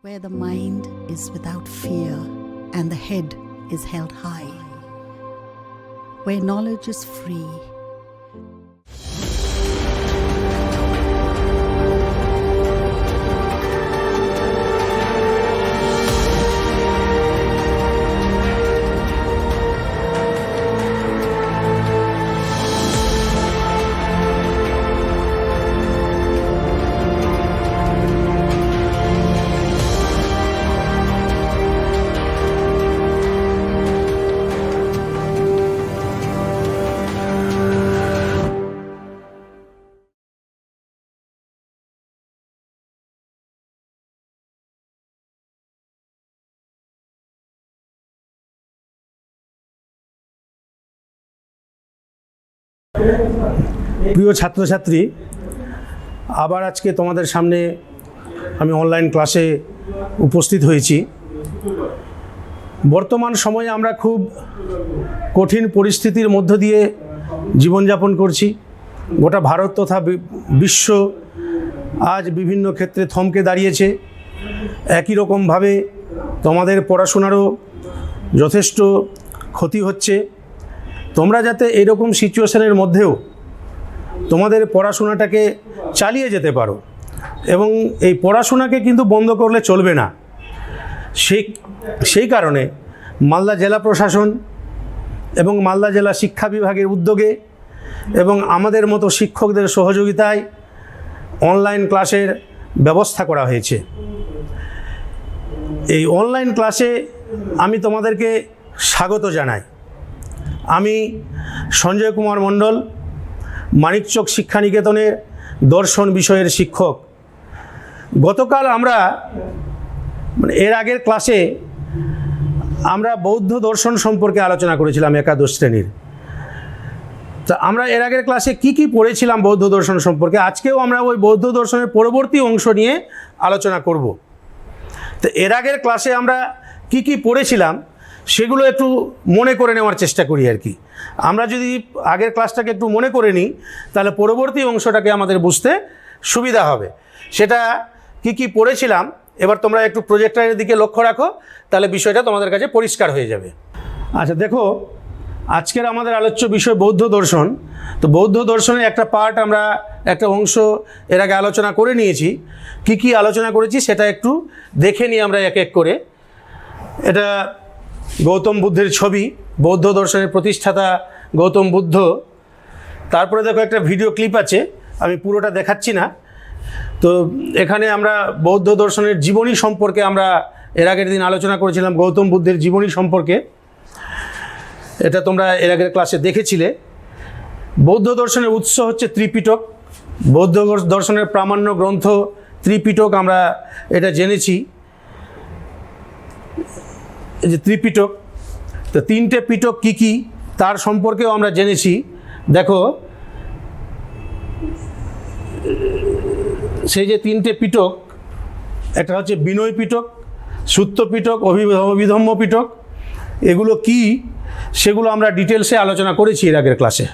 where the mind is without fear and the head is held high, where knowledge is free. প্রিয় ছাত্রছাত্রী, আবার আজকে তোমাদের সামনে আমি অনলাইন ক্লাসে উপস্থিত হয়েছি। বর্তমান সময়ে আমরা খুব কঠিন পরিস্থিতির মধ্য দিয়ে জীবনযাপন করছি। গোটা ভারত তথা বিশ্ব আজ বিভিন্ন ক্ষেত্রে থমকে দাঁড়িয়েছে। একই রকমভাবে তোমাদের পড়াশোনারও যথেষ্ট ক্ষতি হচ্ছে। তোমরা যাতে এইরকম সিচুয়েশনের মধ্যেও তোমাদের পড়াশোনাটাকে চালিয়ে যেতে পারো, এবং এই পড়াশোনাকে কিন্তু বন্ধ করলে চলবে না। সেই কারণে মালদা জেলা প্রশাসন এবং মালদা জেলা শিক্ষা বিভাগের উদ্যোগে এবং আমাদের মতো শিক্ষকদের সহযোগিতায় অনলাইন ক্লাসের ব্যবস্থা করা হয়েছে। এই অনলাইন ক্লাসে আমি তোমাদেরকে স্বাগত জানাই। আমি সঞ্জয় কুমার মণ্ডল, মানিকচক শিক্ষানিকেতনের দর্শন বিষয়ের শিক্ষক। গতকাল আমরা এর আগের ক্লাসে আমরা বৌদ্ধ দর্শন সম্পর্কে আলোচনা করেছিলাম একাদশ শ্রেণীর। তা আমরা এর আগের ক্লাসে কি পড়েছিলাম বৌদ্ধ দর্শন সম্পর্কে, আজকেও আমরা ওই বৌদ্ধ দর্শনের পরবর্তী অংশ নিয়ে আলোচনা করব। তো এর আগের ক্লাসে আমরা কি পড়েছিলাম সেগুলো একটু মনে করে নেওয়ার চেষ্টা করি আর কি। আমরা যদি আগের ক্লাসটাকে একটু মনে করে নিই তাহলে পরবর্তী অংশটাকে আমাদের বুঝতে সুবিধা হবে। সেটা কি পড়েছিলাম এবার তোমরা একটু প্রজেক্টরের দিকে লক্ষ্য রাখো, তাহলে বিষয়টা তোমাদের কাছে পরিষ্কার হয়ে যাবে। আচ্ছা দেখো, আজকের আমাদের আলোচ্য বিষয় বৌদ্ধ দর্শন। তো বৌদ্ধ দর্শনের একটা পার্ট আমরা একটা অংশ এর আগে আলোচনা করে নিয়েছি। কি আলোচনা করেছি সেটা একটু দেখে নিই আমরা এক এক করে। এটা গৌতম বুদ্ধের ছবি, বৌদ্ধ দর্শনের প্রতিষ্ঠাতা গৌতম বুদ্ধ। তারপরে দেখো একটা ভিডিও ক্লিপ আছে, আমি পুরোটা দেখাচ্ছি না। তো এখানে আমরা বৌদ্ধ দর্শনের জীবনী সম্পর্কে আমরা এর আগের দিন আলোচনা করেছিলাম, গৌতম বুদ্ধের জীবনী সম্পর্কে। এটা তোমরা এর আগের ক্লাসে দেখেছিলে। বৌদ্ধ দর্শনের উৎস হচ্ছে ত্রিপিটক। বৌদ্ধ দর্শনের প্রামাণ্য গ্রন্থ ত্রিপিটক, আমরা এটা জেনেছি। এই যে ত্রিপিটক, তো তিনটে পিটক কি তার সম্পর্কেও আমরা জেনেছি। দেখো সেই যে তিনটে পিটক, একটা হচ্ছে বিনয় পিটক, সুত্ত পিটক, অভিধম্ম পিটক। এগুলো কি সেগুলো আমরা ডিটেলসে আলোচনা করেছি এর আগের ক্লাসে।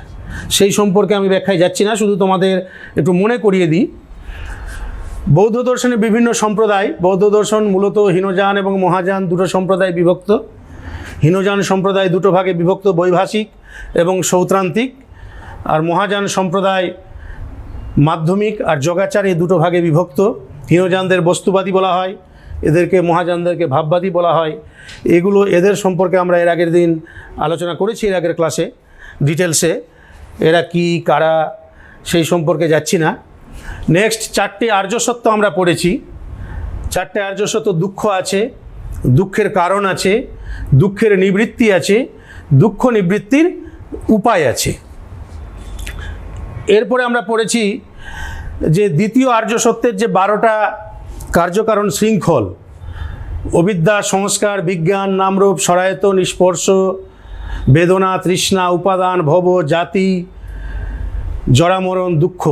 সেই সম্পর্কে আমি ব্যাখ্যায় যাচ্ছি না, শুধু তোমাদের একটু মনে করিয়ে দিই। বৌদ্ধ দর্শনে বিভিন্ন সম্প্রদায়। বৌদ্ধ দর্শন মূলত হীনযান এবং মহাযান দুটো সম্প্রদায় বিভক্ত। হীনযান সম্প্রদায় দুটো ভাগে বিভক্ত, বৈভাষিক এবং সৌত্রান্তিক। আর মহাযান সম্প্রদায় মাধ্যমিক আর যোগাচার, এই দুটো ভাগে বিভক্ত। হীনযানদের বস্তুবাদী বলা হয়, এদেরকে মহাযানদেরকে ভাববাদী বলা হয়। এগুলো এদের সম্পর্কে আমরা এর আগের দিন আলোচনা করেছি এর আগের ক্লাসে ডিটেলসে। এরা কি কারা সেই সম্পর্কে যাচ্ছি না। নেক্সট চারটে আর্য সত্য আমরা পড়েছি। চারটে আর্য সত্য: দুঃখ আছে, দুঃখের কারণ আছে, দুঃখের নিবৃত্তি আছে, দুঃখ নিবৃত্তির উপায় আছে। এরপরে আমরা পড়েছি যে দ্বিতীয় আর্য সত্যের যে 12টা কার্যকারণ শৃঙ্খল: অবিদ্যা, সংস্কার, বিজ্ঞান, নামরূপ, সরায়ত, নিস্পর্শ, বেদনা, তৃষ্ণা, উপাদান, ভব, জাতি, জরামরণ, দুঃখ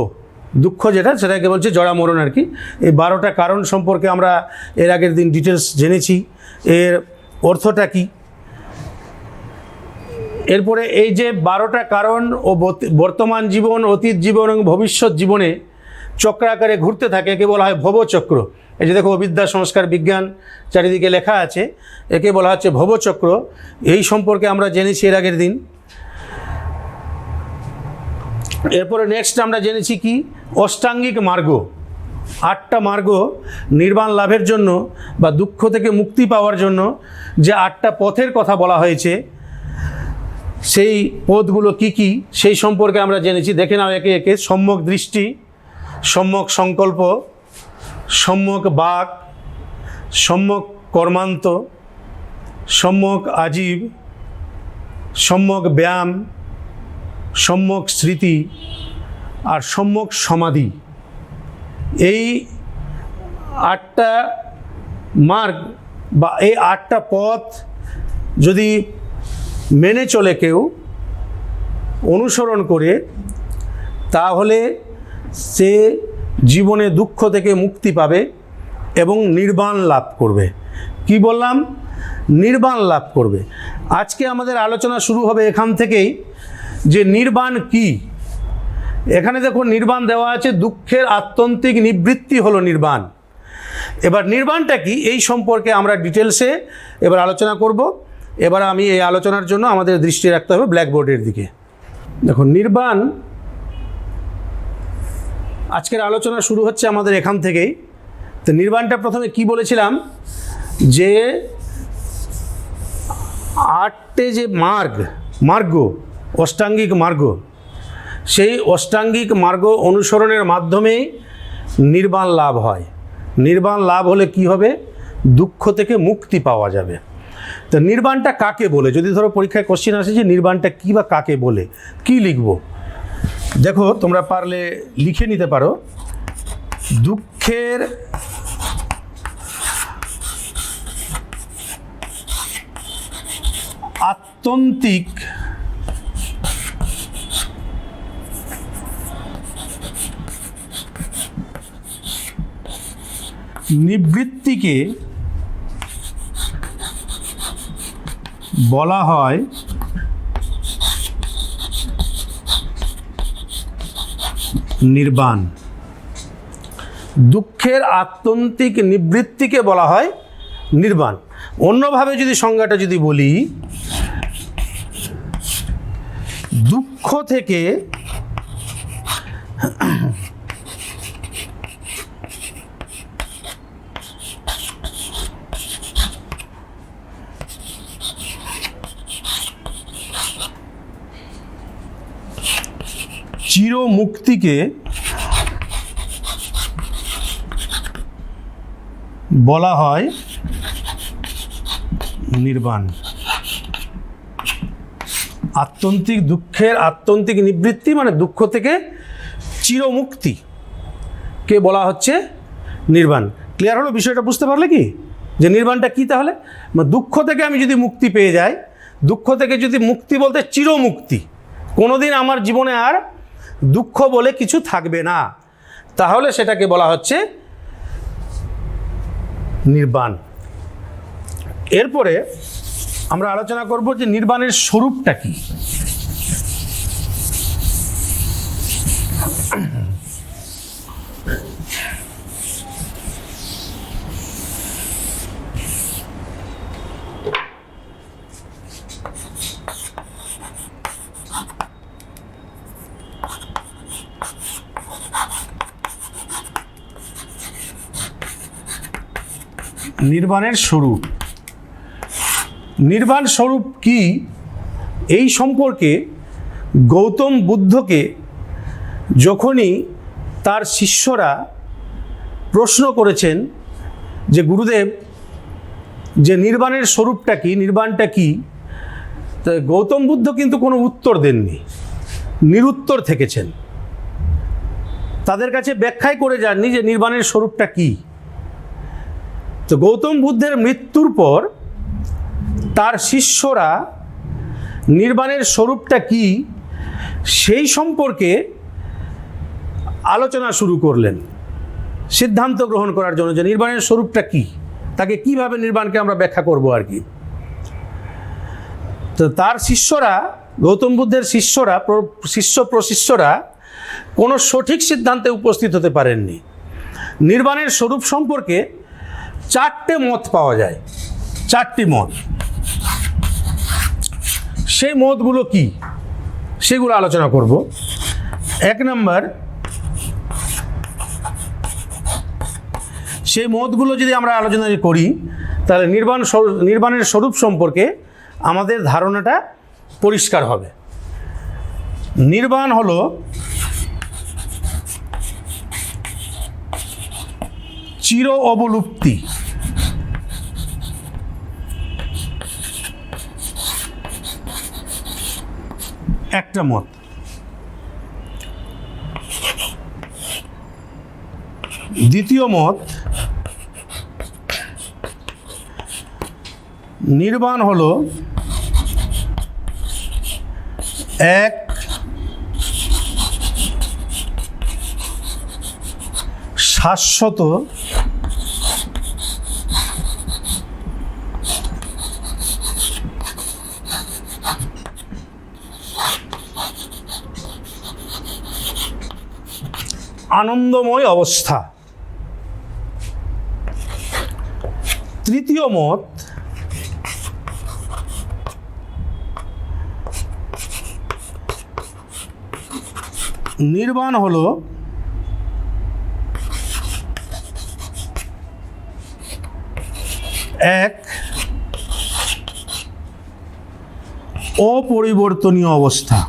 সেটাকে বলছে জরামরণ আর কি। এই 12টা কারণ সম্পর্কে আমরা এর আগের দিন ডিটেলস জেনেছি, এর অর্থটা কি। এরপরে এই যে 12টা কারণ ও বর্তমান জীবন, অতীত জীবন এবং ভবিষ্যৎ জীবনে চক্রাকারে ঘুরতে থাকে, একে বলা হয় ভবচক্র। এই যে দেখো অবিদ্যা সংস্কার বিজ্ঞান চারিদিকে লেখা আছে, একে বলা হচ্ছে ভবচক্র। এই সম্পর্কে আমরা জেনেছি এর আগের দিন। এরপরে নেক্সট আমরা জেনেছি কি অষ্টাঙ্গিক মার্গ, 8টা মার্গ নির্বাণ লাভের জন্য বা দুঃখ থেকে মুক্তি পাওয়ার জন্য যে 8টা পথের কথা বলা হয়েছে, সেই পথগুলো কি কি সেই সম্পর্কে আমরা জেনেছি। দেখে নাও একে একে। সম্যক দৃষ্টি, সম্যক সংকল্প, সম্যক বাক, সম্যক কর্মান্ত, সম্যক আজীব, সম্যক ব্যায়াম, সম্যক স্মৃতি আর সম্যক সমাধি। এই 8টা মার্গ বা এই 8টা পথ যদি মেনে চলে কেউ, অনুসরণ করে, তাহলে সে জীবনে দুঃখ থেকে মুক্তি পাবে এবং নির্বাণ লাভ করবে। কি বললাম? নির্বাণ লাভ করবে। আজকে আমাদের আলোচনা শুরু হবে এখান থেকেই যে নির্বাণ কি। এখানে দেখো নির্বাণ দেওয়া আছে, দুঃখের আত্যন্তিক নিবৃত্তি হলো নির্বাণ। এবার নির্বাণটা কি এই সম্পর্কে আমরা ডিটেলসে এবার আলোচনা করব। এবার আমি এই আলোচনার জন্য আমাদের দৃষ্টি রাখতে হবে ব্ল্যাকবোর্ডের দিকে। দেখো নির্বাণ, আজকের আলোচনা শুরু হচ্ছে আমাদের এখান থেকেই। তো নির্বাণটা প্রথমে কি বলেছিলাম যে 8টে যে মার্গ অষ্টাঙ্গিক মার্গ, সেই অষ্টাঙ্গিক মার্গ অনুসরণের মাধ্যমেই নির্বাণ লাভ হয়। নির্বাণ লাভ হলে কি হবে? দুঃখ থেকে মুক্তি পাওয়া যাবে। তো নির্বাণটা কাকে বলে? যদি ধরো পরীক্ষায় কোশ্চেন আসে যে নির্বাণটা কী বা কাকে বলে, কি লিখব? দেখো তোমরা পারলে লিখে নিতে পারো, দুঃখের আত্যন্তিক নিবৃত্তিকে বলা হয় নির্বাণ। দুঃখের আত্যন্তিক নিবৃত্তিকে বলা হয় নির্বাণ। অন্যভাবে যদি সংজ্ঞাটা যদি বলি, দুঃখ থেকে চিরমুক্তিকে বলা হয় নির্বাণ। আত্যন্তিক দুঃখের আত্যন্তিক নিবৃত্তি মানে দুঃখ থেকে চিরমুক্তিকে বলা হচ্ছে নির্বাণ। ক্লিয়ার হলো বিষয়টা? বুঝতে পারলে কি যে নির্বাণটা কি? তাহলে দুঃখ থেকে আমি যদি মুক্তি পেয়ে যাই, দুঃখ থেকে যদি মুক্তি বলতে চিরমুক্তি, কোনোদিন আমার জীবনে আর দুঃখ বলে কিছু থাকবে না, তাহলে সেটাকে বলা হচ্ছে নির্বাণ। এরপরে আমরা আলোচনা করব যে নির্বাণের স্বরূপটা কি। নির্বাণের স্বরূপ, নির্বাণ স্বরূপ কি এই সম্পর্কে গৌতম বুদ্ধকে যখনই তার শিষ্যরা প্রশ্ন করেছেন যে গুরুদেব যে নির্বাণের স্বরূপটা কি, নির্বাণটা কি, তো গৌতম বুদ্ধ কিন্তু কোনো উত্তর দেননি, নিরুত্তর থেকেছেন। তাদের কাছে ব্যাখ্যাই করে যাননি যে নির্বাণের স্বরূপটা কি। তো গৌতম বুদ্ধের মৃত্যুর পর তার শিষ্যরা নির্বাণের স্বরূপটা কি সেই সম্পর্কে আলোচনা শুরু করলেন, সিদ্ধান্ত গ্রহণ করার জন্য যে নির্বাণের স্বরূপটা কি, তাকে কিভাবে নির্বাণকে আমরা ব্যাখ্যা করব আর কি। তো তার শিষ্যরা, গৌতম বুদ্ধের শিষ্যরা, শিষ্য প্রশিষ্যরা কোনো সঠিক সিদ্ধান্তে উপস্থিত হতে পারেননি। নির্বাণের স্বরূপ সম্পর্কে 4টে মত পাওয়া যায়, 4টি মত। সেই মতগুলো কি সেগুলো আলোচনা করব। 1 নম্বর, সেই মতগুলো যদি আমরা আলোচনা করি তাহলে নির্বাণের স্বরূপ সম্পর্কে আমাদের ধারণাটা পরিষ্কার হবে। নির্বাণ হলো চির অবলুপ্তি। একটা মত। দ্বিতীয় মত, নির্বাণ হলো এক শাশ্বত আনন্দময় অবস্থা। তৃতীয় মত, নির্বাণ হলো এক অপরিবর্তনীয় অবস্থা।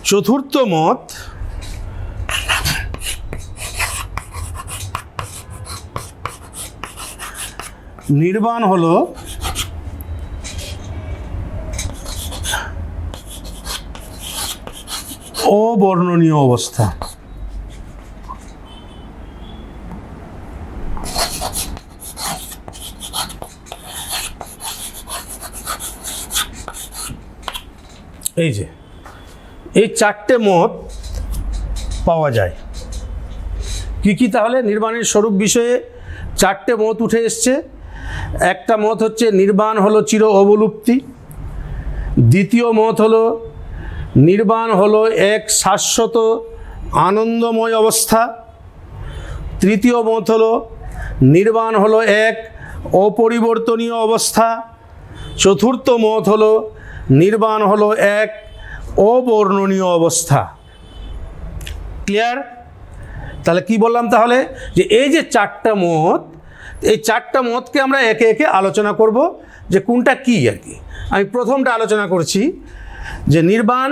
চতুর্থ মত, নির্বাণ হলো অবর্ণনীয় অবস্থা। এই 4টে মত পাওয়া যায়। কি তাহলে নির্বাণের স্বরূপ বিষয়ে 4টে মত উঠে এসছে। একটা মত হচ্ছে নির্বাণ হলো চির অবলুপ্তি। দ্বিতীয় মত হলো নির্বাণ হলো এক শাশ্বত আনন্দময় অবস্থা। তৃতীয় মত হলো নির্বাণ হলো এক অপরিবর্তনীয় অবস্থা। চতুর্থ মত হলো নির্বাণ হলো এক অবর্ণনীয় অবস্থা। ক্লিয়ার? তাহলে কি বললাম তাহলে, যে এই যে 4টা মত, এই 4টা মতকে আমরা একে একে আলোচনা করব যে কোনটা কি আর কি। আমি প্রথমটা আলোচনা করছি যে নির্বাণ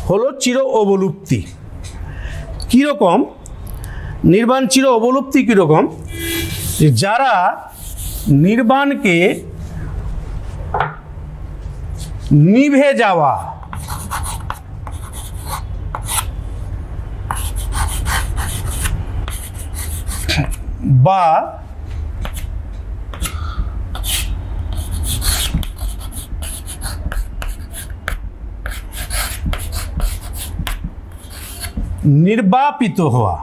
হলো চির অবলুপ্তি। কীরকম নির্বাণ চির অবলুপ্তি? কীরকম? যারা নির্বাণকে নিভে যাওয়া বা নির্বাপিত হওয়া,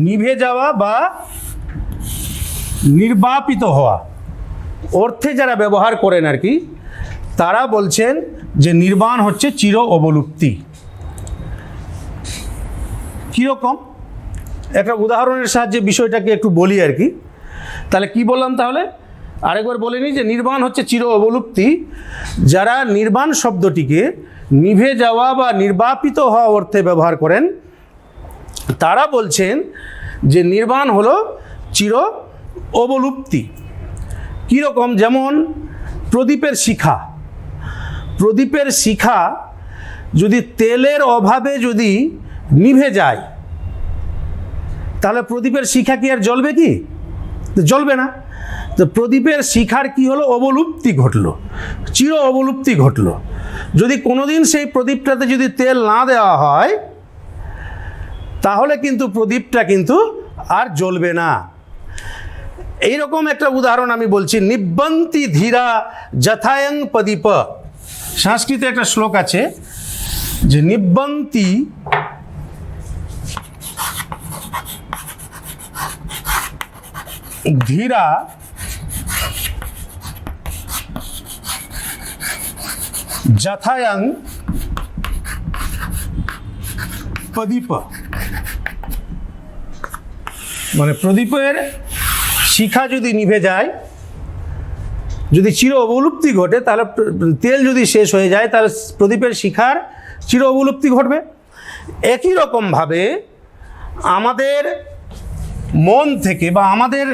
নিভে যাওয়া বা নির্বাপিত হওয়া অর্থে যারা ব্যবহার করেন আর কি, তারা বলছেন যে নির্বাণ হচ্ছে চির অবলুপ্তি। কীরকম? একটা উদাহরণের সাহায্যে বিষয়টাকে একটু বলি আর কি। তাহলে কি বললাম তাহলে? আরেকবার বলে নিই যে নির্বাণ হচ্ছে চির অবলুপ্তি। যারা নির্বাণ শব্দটিকে নিভে যাওয়া বা নির্বাপিত হওয়া অর্থে ব্যবহার করেন, তারা বলছেন যে নির্বাণ হলো চির অবলুপ্তি। কীরকম? যেমন প্রদীপের শিখা। প্রদীপের শিখা যদি তেলের অভাবে যদি নিভে যায়, তাহলে প্রদীপের শিখা কি আর জ্বলবে? কি জ্বলবে না। তো প্রদীপের শিখার কি হলো? অবলুপ্তি ঘটলো, চির অবলুপ্তি ঘটলো। যদি কোনোদিন সেই প্রদীপটাতে যদি তেল না দেওয়া হয়, তাহলে কিন্তু প্রদীপটা কিন্তু আর জ্বলবে না। এইরকম একটা উদাহরণ আমি বলছি। নিব্বন্তি ধীরা যথায়ং প্রদীপ। সংস্কৃতে একটা শ্লোক আছে যে নিব্বন্তি ধীরা যথায়ং প্রদীপ, মানে প্রদীপের শিখা যদি নিভে যায়, যদি চির অবলুপ্তি ঘটে, তাহলে তেল যদি শেষ হয়ে যায় তাহলে প্রদীপের শিখার চির অবলুপ্তি ঘটবে। একই রকমভাবে আমাদের মন থেকে বা আমাদের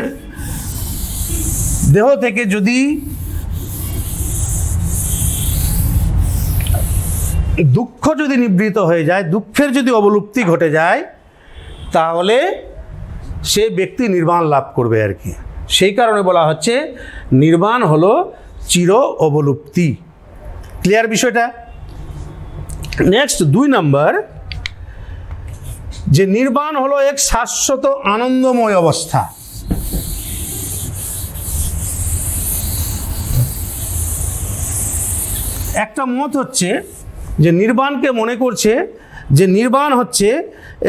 দেহ থেকে যদি দুঃখ যদি নিবৃত হয়ে যায়, দুঃখের যদি অবলুপ্তি ঘটে যায়, তাহলে সে ব্যক্তি নির্বাণ লাভ করবে আর কি। সেই কারণে বলা হচ্ছে নির্বাণ হলো চির অবলুপ্তি। ক্লিয়ার বিষয়টা? নেক্সট 2 নম্বর, যে নির্বাণ হলো এক শাশ্বত আনন্দময় অবস্থা। একটা মত হচ্ছে যে নির্বাণকে মনে করছে যে নির্বাণ হচ্ছে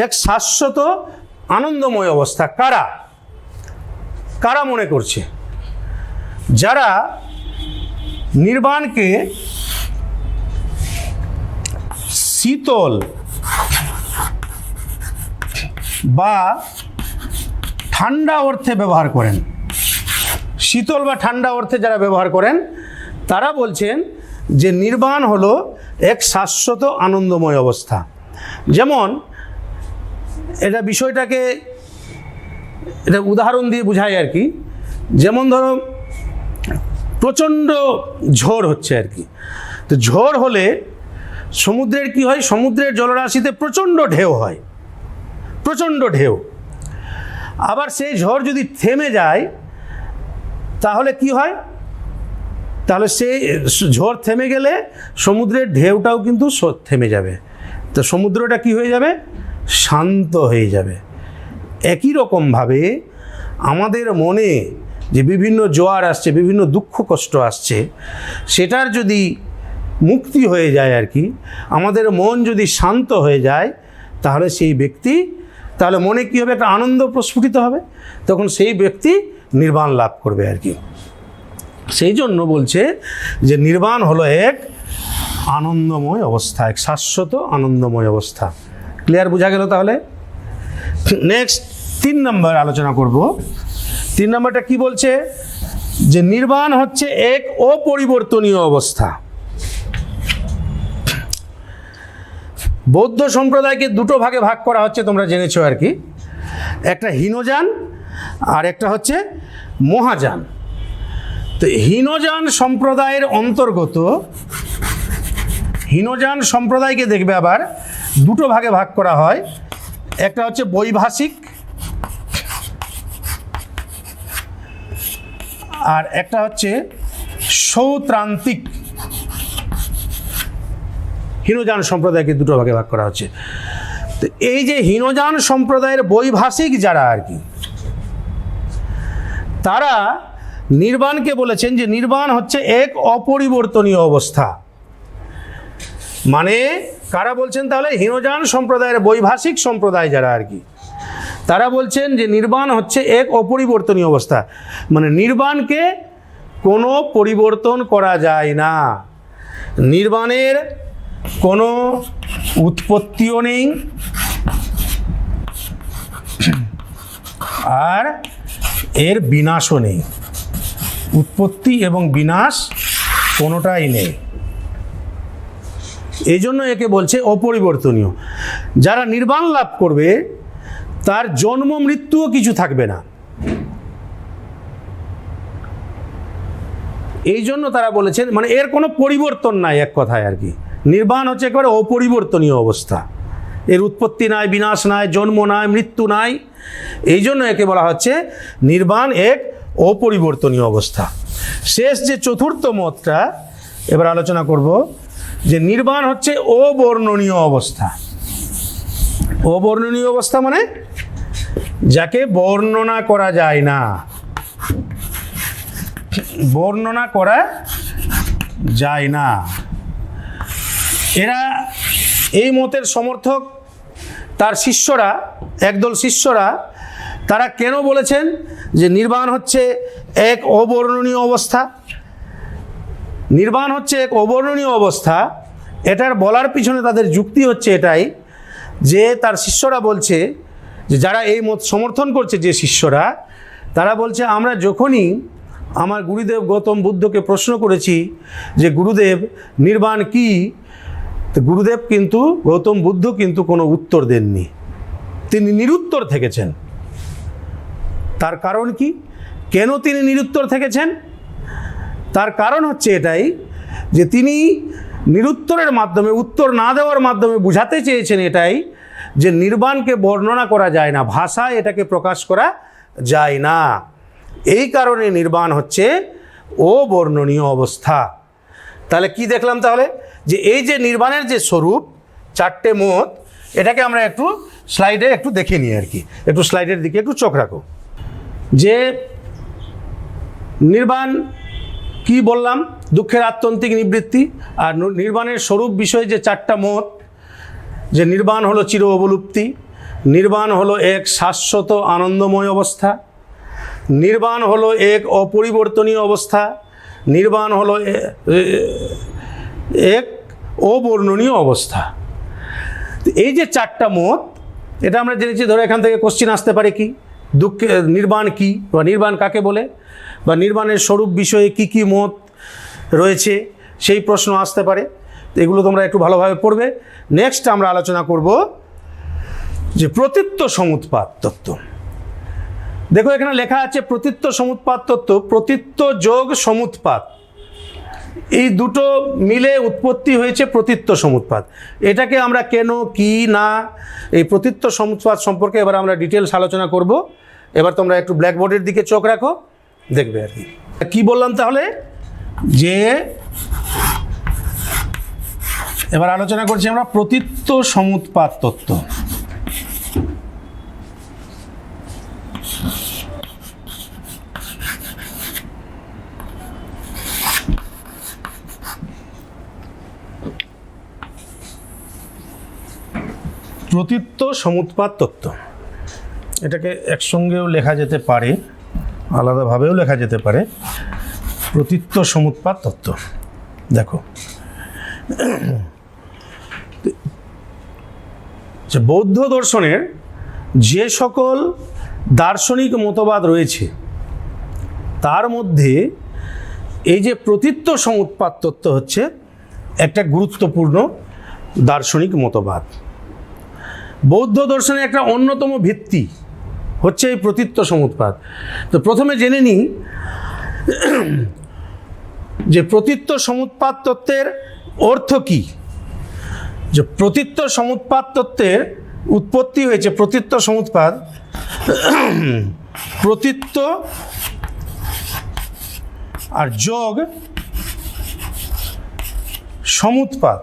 এক শাশ্বত আনন্দময় অবস্থা। কারা কারা মনে করছে? যারা নির্বাণকে শীতল বা ঠান্ডা অর্থে ব্যবহার করেন, শীতল বা ঠান্ডা অর্থে যারা ব্যবহার করেন, তারা বলছেন যে নির্বাণ হলো এক শাশ্বত আনন্দময় অবস্থা। যেমন এটা বিষয়টাকে এটা উদাহরণ দিয়ে বোঝায় আর কি। যেমন ধরো প্রচণ্ড ঝড় হচ্ছে আর কি, তো ঝড় হলে সমুদ্রের কি হয়, সমুদ্রের জলরাশিতে প্রচণ্ড ঢেউ হয়, প্রচণ্ড ঢেউ। আবার সেই ঝড় যদি থেমে যায় তাহলে কি হয়, তাহলে সেই ঝড় থেমে গেলে সমুদ্রের ঢেউটাও কিন্তু থেমে যাবে, তো সমুদ্রটা কি হয়ে যাবে, শান্ত হয়ে যাবে। একই রকমভাবে আমাদের মনে যে বিভিন্ন জোয়ার আসছে, বিভিন্ন দুঃখ কষ্ট আসছে, সেটার যদি মুক্তি হয়ে যায় আর কি, আমাদের মন যদি শান্ত হয়ে যায়, তাহলে সেই ব্যক্তি, তাহলে মনে কী হবে, একটা আনন্দ প্রস্ফুটিত হবে, তখন সেই ব্যক্তি নির্বাণ লাভ করবে আর কি। সেই জন্য বলছে যে নির্বাণ হলো এক আনন্দময় অবস্থা, এক শাশ্বত আনন্দময় অবস্থা। ক্লিয়ার, বোঝা গেল? তাহলে নেক্সট 3 নম্বর আলোচনা করব। 3 নম্বরটা কি বলছে, যে নির্বাণ হচ্ছে এক অপরিবর্তনীয় অবস্থা। বৌদ্ধ সম্প্রদায়কে 2টো ভাগে ভাগ করা হচ্ছে, তোমরা জেনেছো আর কি। একটা হীনযান আর একটা হচ্ছে মহাযান। তো হীনযান সম্প্রদায়ের অন্তর্গত, হীনযান সম্প্রদায়কে দেখবে আবার 2টো ভাগে ভাগ করা হয়। একটা হচ্ছে বৈভাষিক আর একটা হচ্ছে সৌত্রান্তিক। হীনযান সম্প্রদায়কে 2টো ভাগে ভাগ করা হচ্ছে। তো এই যে হীনযান সম্প্রদায়ের বৈভাষিক যারা আর কি, তারা নির্বাণকে বলেছেন যে নির্বাণ হচ্ছে এক অপরিবর্তনীয় অবস্থা। মানে কারা বলছেন তাহলে? হীনযান সম্প্রদায়ের বৈভাষিক সম্প্রদায় যারা আর কি, তারা বলছেন যে নির্বাণ হচ্ছে এক অপরিবর্তনীয় অবস্থা। মানে নির্বাণকে কোনো পরিবর্তন করা যায় না, নির্বাণের কোনো উৎপত্তিও নেই আর এর বিনাশও নেই। উৎপত্তি এবং বিনাশ কোনোটাই নেই, এই জন্য একে বলছে অপরিবর্তনীয়। যারা নির্বাণ লাভ করবে তার জন্ম মৃত্যুও কিছু থাকবে না। এই জন্য তারা বলেছেন মানে এর কোনো পরিবর্তন নাই, এক কথায় আর কি। নির্বাণ হচ্ছে একেবারে অপরিবর্তনীয় অবস্থা, এর উৎপত্তি নাই, বিনাশ নাই, জন্ম নাই, মৃত্যু নাই। এই জন্য একে বলা হচ্ছে নির্বাণ এক অপরিবর্তনীয় অবস্থা। শেষ যে 4র্থ মতটা এবার আলোচনা করব, যে নির্বাণ হচ্ছে অবর্ণনীয় অবস্থা। অবর্ণনীয় অবস্থা মানে যাকে বর্ণনা করা যায় না, বর্ণনা করা যায় না। এরা এই মতের সমর্থক তার শিষ্যরা, একদল শিষ্যরা, তারা কেন বলেছেন যে নির্বাণ হচ্ছে এক অবর্ণনীয় অবস্থা? নির্বাণ হচ্ছে এক অবর্ণনীয় অবস্থা, এটার বলার পিছনে তাদের যুক্তি হচ্ছে এটাই যে তার শিষ্যরা বলছে, যে যারা এই মত সমর্থন করছে যে শিষ্যরা, তারা বলছে আমরা যখনই আমার গুরুদেব গৌতম বুদ্ধকে প্রশ্ন করেছি যে গুরুদেব নির্বাণ কি, তো গুরুদেব কিন্তু, গৌতম বুদ্ধ কিন্তু কোনো উত্তর দেননি, তিনি নিরুত্তর থেকেছেন। তার কারণ কি? কেন তিনি নিরুত্তর থেকেছেন? তার কারণ হচ্ছে এটাই যে তিনি নিরুত্তরের মাধ্যমে, উত্তর না দেওয়ার মাধ্যমে বুঝাতে চেয়েছেন এটাই যে নির্বাণকে বর্ণনা করা যায় না, ভাষায় এটাকে প্রকাশ করা যায় না। এই কারণে নির্বাণ হচ্ছে অবর্ণনীয় অবস্থা। তাহলে কি দেখলাম তাহলে? যে এই যে নির্বাণের যে স্বরূপ, চারটে মত, এটাকে আমরা একটু স্লাইডে একটু দেখে নিই আর কি। একটু স্লাইডের দিকে একটু চোখ রাখো। যে নির্বাণ কি বললাম? দুঃখের আত্যন্তিক নিবৃত্তি। আর নির্বাণের স্বরূপ বিষয়ে যে চারটা মত, যে নির্বাণ হলো চির অবলুপ্তি, নির্বাণ হলো এক শাশ্বত আনন্দময় অবস্থা, নির্বাণ হলো এক অপরিবর্তনীয় অবস্থা, নির্বাণ হলো এক অবর্ণনীয় অবস্থা। এই যে চারটা মত, এটা আমরা জেনেছি। ধরো এখান থেকে কোশ্চিন আসতে পারে কি, নির্বাণ কি, বা নির্বাণ কাকে বলে, বা নির্বাণের স্বরূপ বিষয়ে কি কি মত রয়েছে, সেই প্রশ্ন আসতে পারে। এগুলো তোমরা একটু ভালোভাবে পড়বে। নেক্সট আমরা আলোচনা করব যে প্রতীত্ব সমুৎপাত তত্ত্ব। দেখো এখানে লেখা আছে প্রতীত্ব সমুৎপাত তত্ত্ব, প্রতীত্ব যোগ সমুৎপাত, এই দুটো মিলে উৎপত্তি হয়েছে প্রতীত্ব সমুৎপাত। এটাকে আমরা কেন, কি, না, এই প্রতীত্ব সমুৎপাত সম্পর্কে এবার আমরা ডিটেলস আলোচনা করব। এবার তোমরা একটু ব্ল্যাকবোর্ডের দিকে চোখ রাখো, দেখবে আর কি। কি বললাম তাহলে? যে এবার আলোচনা করছি আমরা প্রতীত্ব সমুৎপাত তত্ত্ব। প্রতীত্ব সমুৎপাত তত্ত্ব, এটাকে একসঙ্গেও লেখা যেতে পারে, আলাদাভাবেও লেখা যেতে পারে। প্রতীত্ব সমুৎপাত তত্ত্ব। দেখো যে বৌদ্ধ দর্শনের যে সকল দার্শনিক মতবাদ রয়েছে, তার মধ্যে এই যে প্রতীত্ব সমুৎপাত তত্ত্ব হচ্ছে একটা গুরুত্বপূর্ণ দার্শনিক মতবাদ। বৌদ্ধ দর্শনের একটা অন্যতম ভিত্তি হচ্ছে এই প্রতীত্ব সমুৎপাত। তো প্রথমে জেনে নিই যে প্রতীত্ব সমুৎপাত তত্ত্বের অর্থ কী। যে প্রতীত্ব সমুৎপাত তত্ত্বের উৎপত্তি হয়েছে, প্রতীত্ব সমুৎপাত, প্রতীত্ব আর যোগ সমুৎপাত।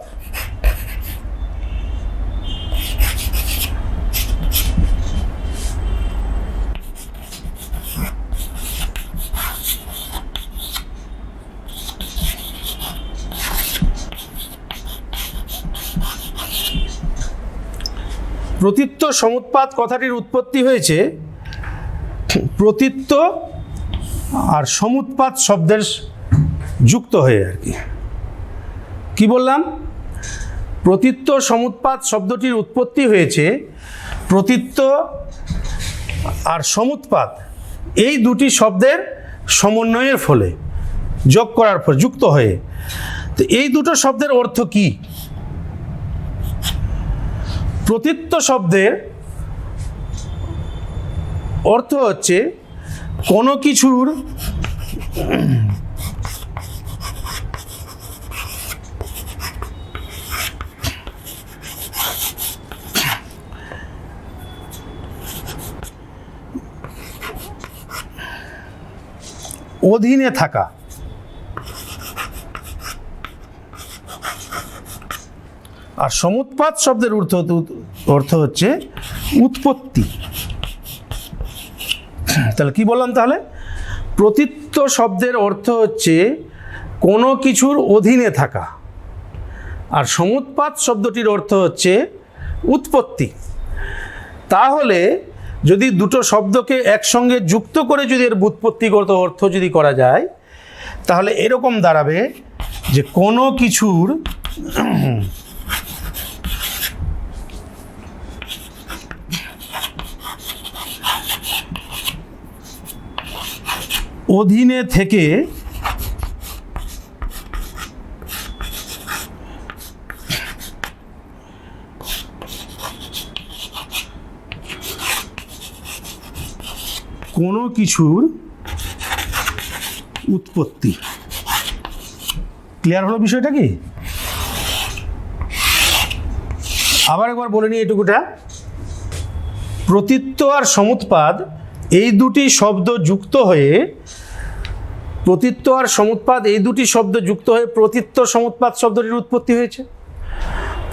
প্রতীত্ব সমুৎপাত কথাটির উৎপত্তি হয়েছে প্রতীত্ব আর সমুৎপাত শব্দের যুক্ত হয়ে আর কি। কি বললাম? প্রতীত্ব সমুৎপাত শব্দটির উৎপত্তি হয়েছে প্রতীত্ব আর সমুৎপাত এই দুটি শব্দের সমন্বয়ের ফলে, যোগ করার ফলে, যুক্ত হয়ে। তো এই দুটো শব্দের অর্থ কি? প্রতীত্ব শব্দের অর্থ হচ্ছে কোনো কিছুর অধীনে থাকা। আর সমুৎপাত শব্দের অর্থ হচ্ছে উৎপত্তি। তাহলে কি বললাম? তাহলে প্রতীত্ব শব্দের অর্থ হচ্ছে কোনো কিছুর অধীনে থাকা, আর সমুৎপাত শব্দটির অর্থ হচ্ছে উৎপত্তি। তাহলে যদি দুটো শব্দকে একসঙ্গে যুক্ত করে যদি এর ব্যুৎপত্তিগত অর্থ যদি করা যায়, তাহলে এরকম দাঁড়াবে যে কোনো কিছুর অধীনে থেকে কোনো কিছুর উৎপত্তি। ক্লিয়ার হলো বিষয়টা কি? আবার একবার বলে নিই এটুকুটা। প্রতীত্ব আর সমুৎপাদ এই দুটি শব্দ যুক্ত হয়ে, প্রতীত্ব আর সমুৎপাদ এই দুটি শব্দ যুক্ত হয়ে প্রতীত্ব সমুৎপাদ শব্দটির উৎপত্তি হয়েছে।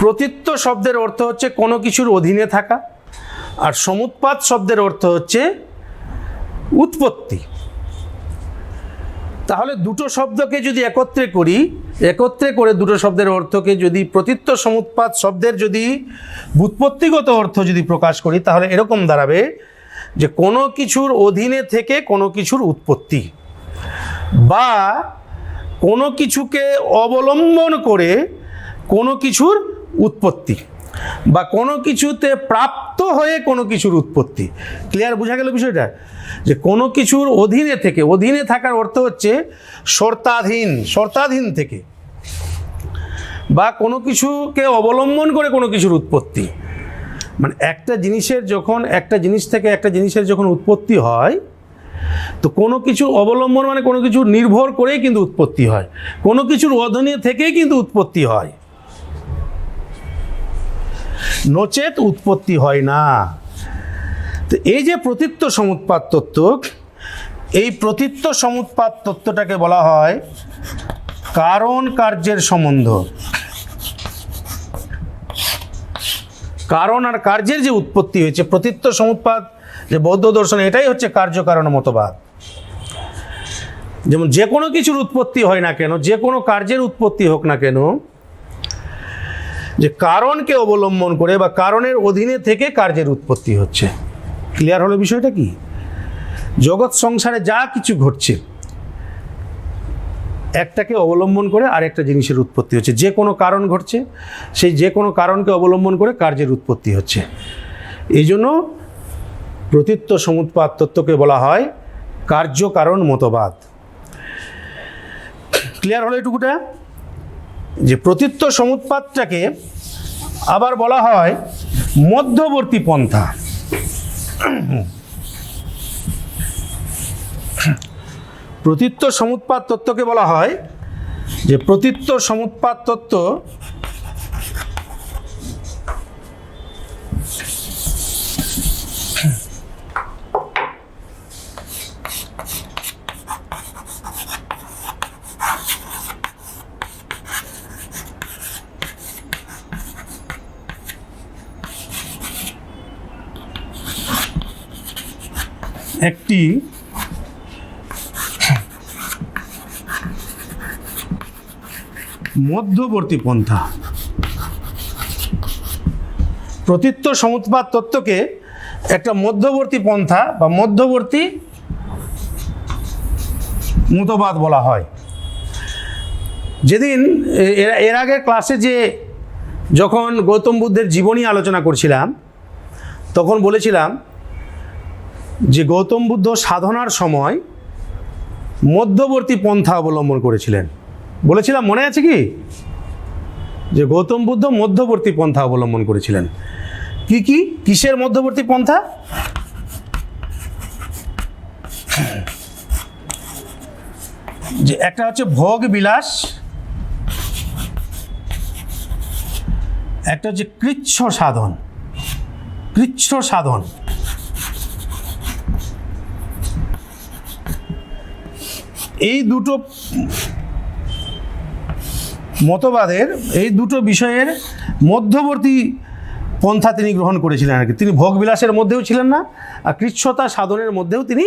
প্রতীত্ব শব্দের অর্থ হচ্ছে কোনো কিছুর অধীনে থাকা, আর সমুৎপাদ শব্দের অর্থ হচ্ছে উৎপত্তি। তাহলে দুটো শব্দকে যদি একত্রে করি, একত্রে করে দুটো শব্দের অর্থকে যদি প্রতীত্ব সমুৎপাদ শব্দের যদি ব্যুৎপত্তিগত অর্থ যদি প্রকাশ করি, তাহলে এরকম দাঁড়াবে যে কোনো কিছুর অধীনে থেকে কোনো কিছুর উৎপত্তি, বা কোনো কিছুকে অবলম্বন করে কোনো কিছুর উৎপত্তি, বা কোনো কিছুতে প্রাপ্ত হয়ে কোনো কিছুর উৎপত্তি। ক্লিয়ার বোঝা গেল বিষয়টা? যে কোনো কিছুর অধীনে থেকে, অধীনে থাকার অর্থ হচ্ছে শর্তাধীন, শর্তাধীন থেকে, বা কোনো কিছুকে অবলম্বন করে কোনো কিছুর উৎপত্তি। মানে একটা জিনিসের যখন, একটা জিনিস থেকে একটা জিনিসের যখন উৎপত্তি হয়, তো কোনো কিছুর অবলম্বন মানে কোনো কিছুর নির্ভর করেই কিন্তু উৎপত্তি হয়, কোনো কিছুর অধীনে থেকেই কিন্তু উৎপত্তি হয়, নচেত উৎপত্তি হয় না। তো এই যে প্রতীত্ব সমুৎপাদ তত্ত্ব, এই প্রতীত্ব সমুৎপাদ তত্ত্বটাকে বলা হয় কারণ কার্যের সম্বন্ধ। কারণ আর কার্যের যে উৎপত্তি হয়েছে, প্রতীত্ব সমুৎপাদ যে বৌদ্ধ দর্শন, এটাই হচ্ছে কার্যকারণ মতবাদ। যেমন যে কোনো কিছুর উৎপত্তি হয় না কেন, যে কোনো কার্যের উৎপত্তি হোক না কেন, যে কারণকে অবলম্বন করে বা কারণের অধীনে থেকে কার্যের উৎপত্তি হচ্ছে। ক্লিয়ার হলো বিষয়টা কি? জগৎ সংসারে যা কিছু ঘটছে, একটাকে অবলম্বন করে আরেকটা জিনিসের উৎপত্তি হচ্ছে। যে কোনো কারণ ঘটছে, সেই যে কোনো কারণকে অবলম্বন করে কার্যের উৎপত্তি হচ্ছে। এই জন্য প্রতীত্ব সমুৎপাদ তত্ত্বকে বলা হয় কার্যকারণ মতবাদ। ক্লিয়ার হলো এটুকুটা? যে প্রতীত্ব সমুৎপাদটাকে আবার বলা হয় মধ্যবর্তী পন্থা। প্রতীত্ব সমুৎপাদ তত্ত্বকে বলা হয় যে প্রতীত্ব সমুৎপাদ তত্ত্ব একটি মধ্যবর্তী পন্থা। প্রতীত্ব সমুৎপাদ তত্ত্বকে একটা মধ্যবর্তী পন্থা বা মধ্যবর্তী মতবাদ বলা হয়। যেদিন এর আগের ক্লাসে যখন গৌতম বুদ্ধের জীবনী আলোচনা করছিলাম, তখন বলেছিলাম যে গৌতম বুদ্ধ সাধনার সময় মধ্যবর্তী পন্থা অবলম্বন করেছিলেন। বলেছিলাম, মনে আছে কি? যে গৌতম বুদ্ধ মধ্যবর্তী পন্থা অবলম্বন করেছিলেন। কি কি, কিসের মধ্যবর্তী পন্থা? যে একটা হচ্ছে ভোগ বিলাস, একটা হচ্ছে কৃচ্ছ সাধন। কৃচ্ছ সাধন, এই দুটো মতবাদের, এই দুটো বিষয়ের মধ্যবর্তী পন্থা তিনি গ্রহণ করেছিলেন আর কি। তিনি ভোগ বিলাসের মধ্যেও ছিলেন না, আর কৃচ্ছতা সাধনের মধ্যেও তিনি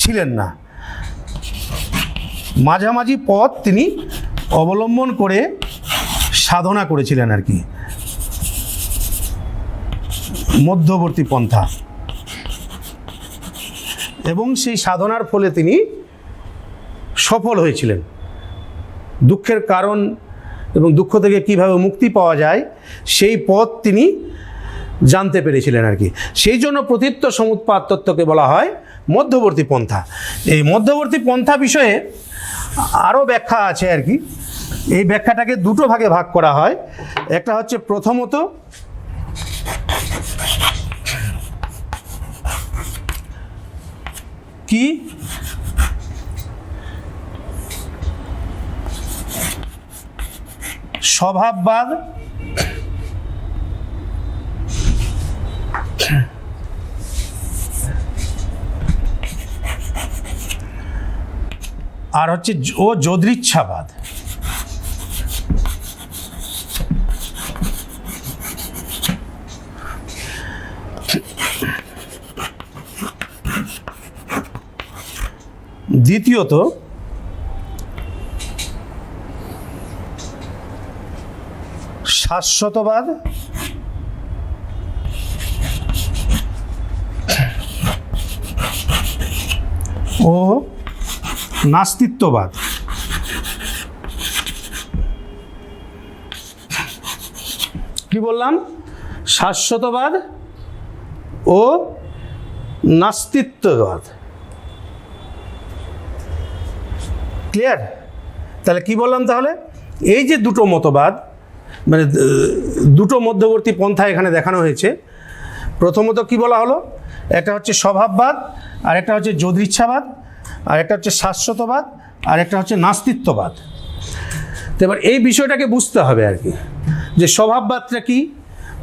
ছিলেন না। মাঝামাঝি পথ তিনি অবলম্বন করে সাধনা করেছিলেন আর কি, মধ্যবর্তী পন্থা, এবং সেই সাধনার ফলে তিনি সফল হয়েছিলেন। দুঃখের কারণ এবং দুঃখ থেকে কিভাবে মুক্তি পাওয়া যায় সেই পথ তিনি জানতে পেরেছিলেন আর কি। সেই জন্য প্রতীত্য সমুৎপাত তত্ত্বকে বলা হয় মধ্যবর্তী পন্থা। এই মধ্যবর্তী পন্থা বিষয়ে আরও ব্যাখ্যা আছে আর কি। এই ব্যাখ্যাটাকে দুটো ভাগে ভাগ করা হয়। একটা হচ্ছে প্রথমত কি স্বভাববাদ আর হচ্ছে যদৃচ্ছাবাদ। দ্বিতীয়ত শাশ্বতবাদ ও নাস্তিত্ববাদ। কি বললাম? শাশ্বতবাদ ও নাস্তিত্ববাদ। ক্লিয়ার? তাহলে কি বললাম? তাহলে এই যে দুটো মতবাদ, মানে দুটো মধ্যবর্তী পন্থা এখানে দেখানো হয়েছে। প্রথমত কি বলা হলো? একটা হচ্ছে স্বভাববাদ, আর একটা হচ্ছে যদৃচ্ছাবাদ, আর একটা হচ্ছে শাশ্বতবাদ, আর একটা হচ্ছে নাস্তিত্ববাদ। তো এবার এই বিষয়টাকে বুঝতে হবে আর কি, যে স্বভাববাদটা কি,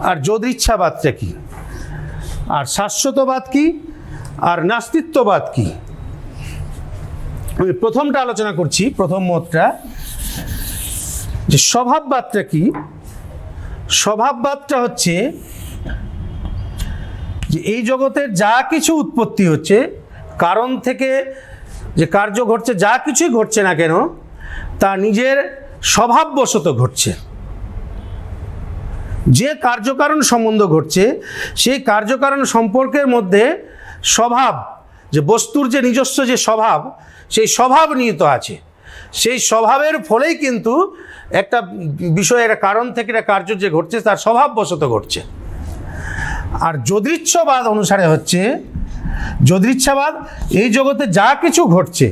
আর যদৃচ্ছাবাদটা কি, আর শাশ্বতবাদ কি, আর নাস্তিত্ববাদ কি। আমি প্রথমটা আলোচনা করছি, প্রথম মতটা, যে স্বভাববাদটা কি। স্বভাববাদটা হচ্ছে যে এই জগতের যা কিছু উৎপত্তি হচ্ছে, কারণ থেকে যে কার্য ঘটছে, যা কিছুই ঘটছে না কেন, তা নিজের স্বভাববশত ঘটছে। যে কার্যকারণ সম্বন্ধ ঘটছে, সেই কার্যকারণ সম্পর্কের মধ্যে স্বভাব, যে বস্তুর যে নিজস্ব যে স্বভাব, সেই স্বভাব নিহিত আছে। সেই স্বভাবের ফলেই কিন্তু একটা বিষয়, একটা কারণ থেকে একটা কার্য যে ঘটছে তার স্বভাববশত ঘটছে। আর যদৃচ্ছবাদ অনুসারে হচ্ছে, যদৃচ্ছাবাদ এই জগতে যা কিছু ঘটছে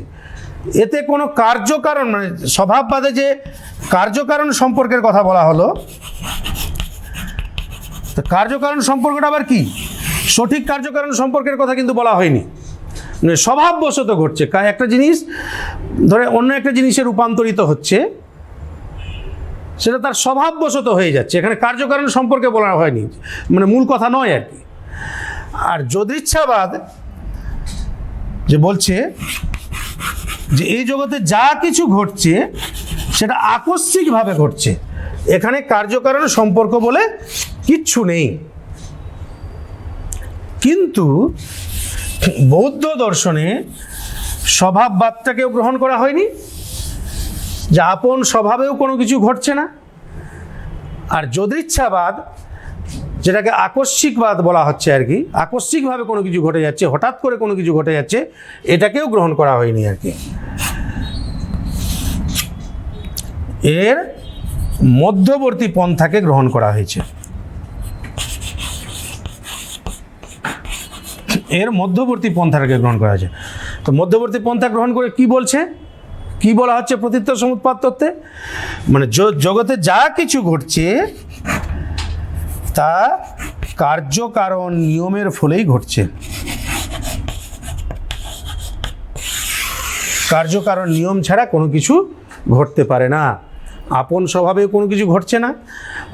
এতে কোনো কার্যকারণ, মানে স্বভাববাদে যে কার্যকারণ সম্পর্কের কথা বলা হলো, তো কার্যকারণ সম্পর্কটা আবার কি? সঠিক কার্যকারণ সম্পর্কের কথা কিন্তু বলা হয়নি, মানে স্বভাববশত ঘটছে। একটা জিনিস ধরে অন্য একটা জিনিসে রূপান্তরিত হচ্ছে, সেটা তার স্বভাববশত হয়ে যাচ্ছে, এখানে কার্যকারণ সম্পর্কে বলা হয়নি, মানে মূল কথা নয় আর কি। আর যদৃচ্ছাবাদ যে বলছে যে এই জগতে যা কিছু ঘটছে সেটা আকস্মিকভাবে ঘটছে, এখানে কার্যকারণ সম্পর্ক বলে কিচ্ছু নেই। কিন্তু বৌদ্ধ দর্শনে স্বভাববাদটাকেও গ্রহণ করা হয়নি, যে আপন স্বভাবেও কোনো কিছু ঘটছে না। আর যদৃচ্ছাবাদ, যেটাকে আকস্মিকবাদ বলা হচ্ছে আর কি, আকস্মিকভাবে কোনো কিছু ঘটে যাচ্ছে, হঠাৎ করে কোনো কিছু ঘটে যাচ্ছে, এটাকেও গ্রহণ করা হয়নি আর কি। এর মধ্যবর্তী পন্থাকে গ্রহণ করা হয়েছে। এর মধ্যবর্তী পন্থাটাকে গ্রহণ করা হয়েছে। তো মধ্যবর্তী পন্থা গ্রহণ করে কি বলছে, কি বলা হচ্ছে প্রতীত্য সমুৎপাত তত্ত্বে? মানে জগতে যা কিছু ঘটছে তা কার্যকারণ নিয়মের ফলেই ঘটছে। কার্যকারণ নিয়ম ছাড়া কোনো কিছু ঘটতে পারে না। আপন স্বভাবেও কোনো কিছু ঘটছে না,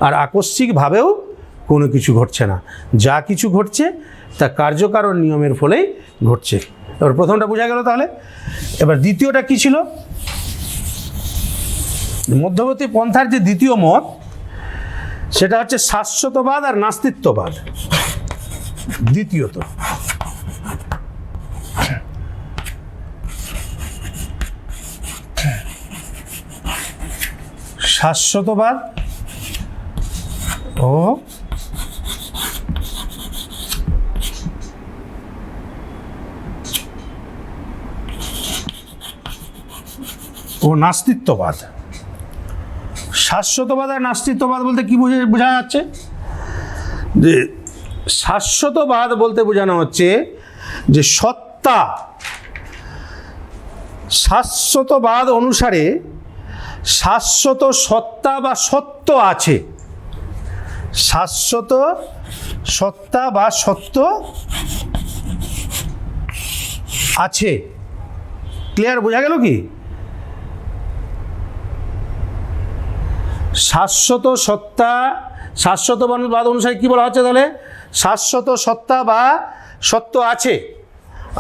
আর আকস্মিকভাবেও কোনো কিছু ঘটছে না। যা কিছু ঘটছে তা কার্যকারণ নিয়মের ফলেই ঘটছে। এবার প্রথমটা বোঝা গেল। তাহলে এবার দ্বিতীয়টা কি ছিল? মধ্যবর্তী পন্থার যে দ্বিতীয় মত, সেটা হচ্ছে শাশ্বতবাদ আর নাস্তিত্ববাদ। দ্বিতীয়ত শাশ্বতবাদ ও নাস্তিত্ববাদ। শাশ্বতবাদ আর নাস্তিত্ববাদ বলতে কি বোঝা যাচ্ছে? যে শাশ্বতবাদ বলতে বোঝানো হচ্ছে যে সত্তা, শাশ্বতবাদ অনুসারে শাশ্বত সত্তা বা সত্য আছে, শাশ্বত সত্তা বা সত্য আছে। ক্লিয়ার? বোঝা গেল কি? শাশ্বত সত্তা, শাশ্বতবাদ অনুসারে কি বলা হচ্ছে তাহলে? শাশ্বত সত্তা বা সত্য আছে।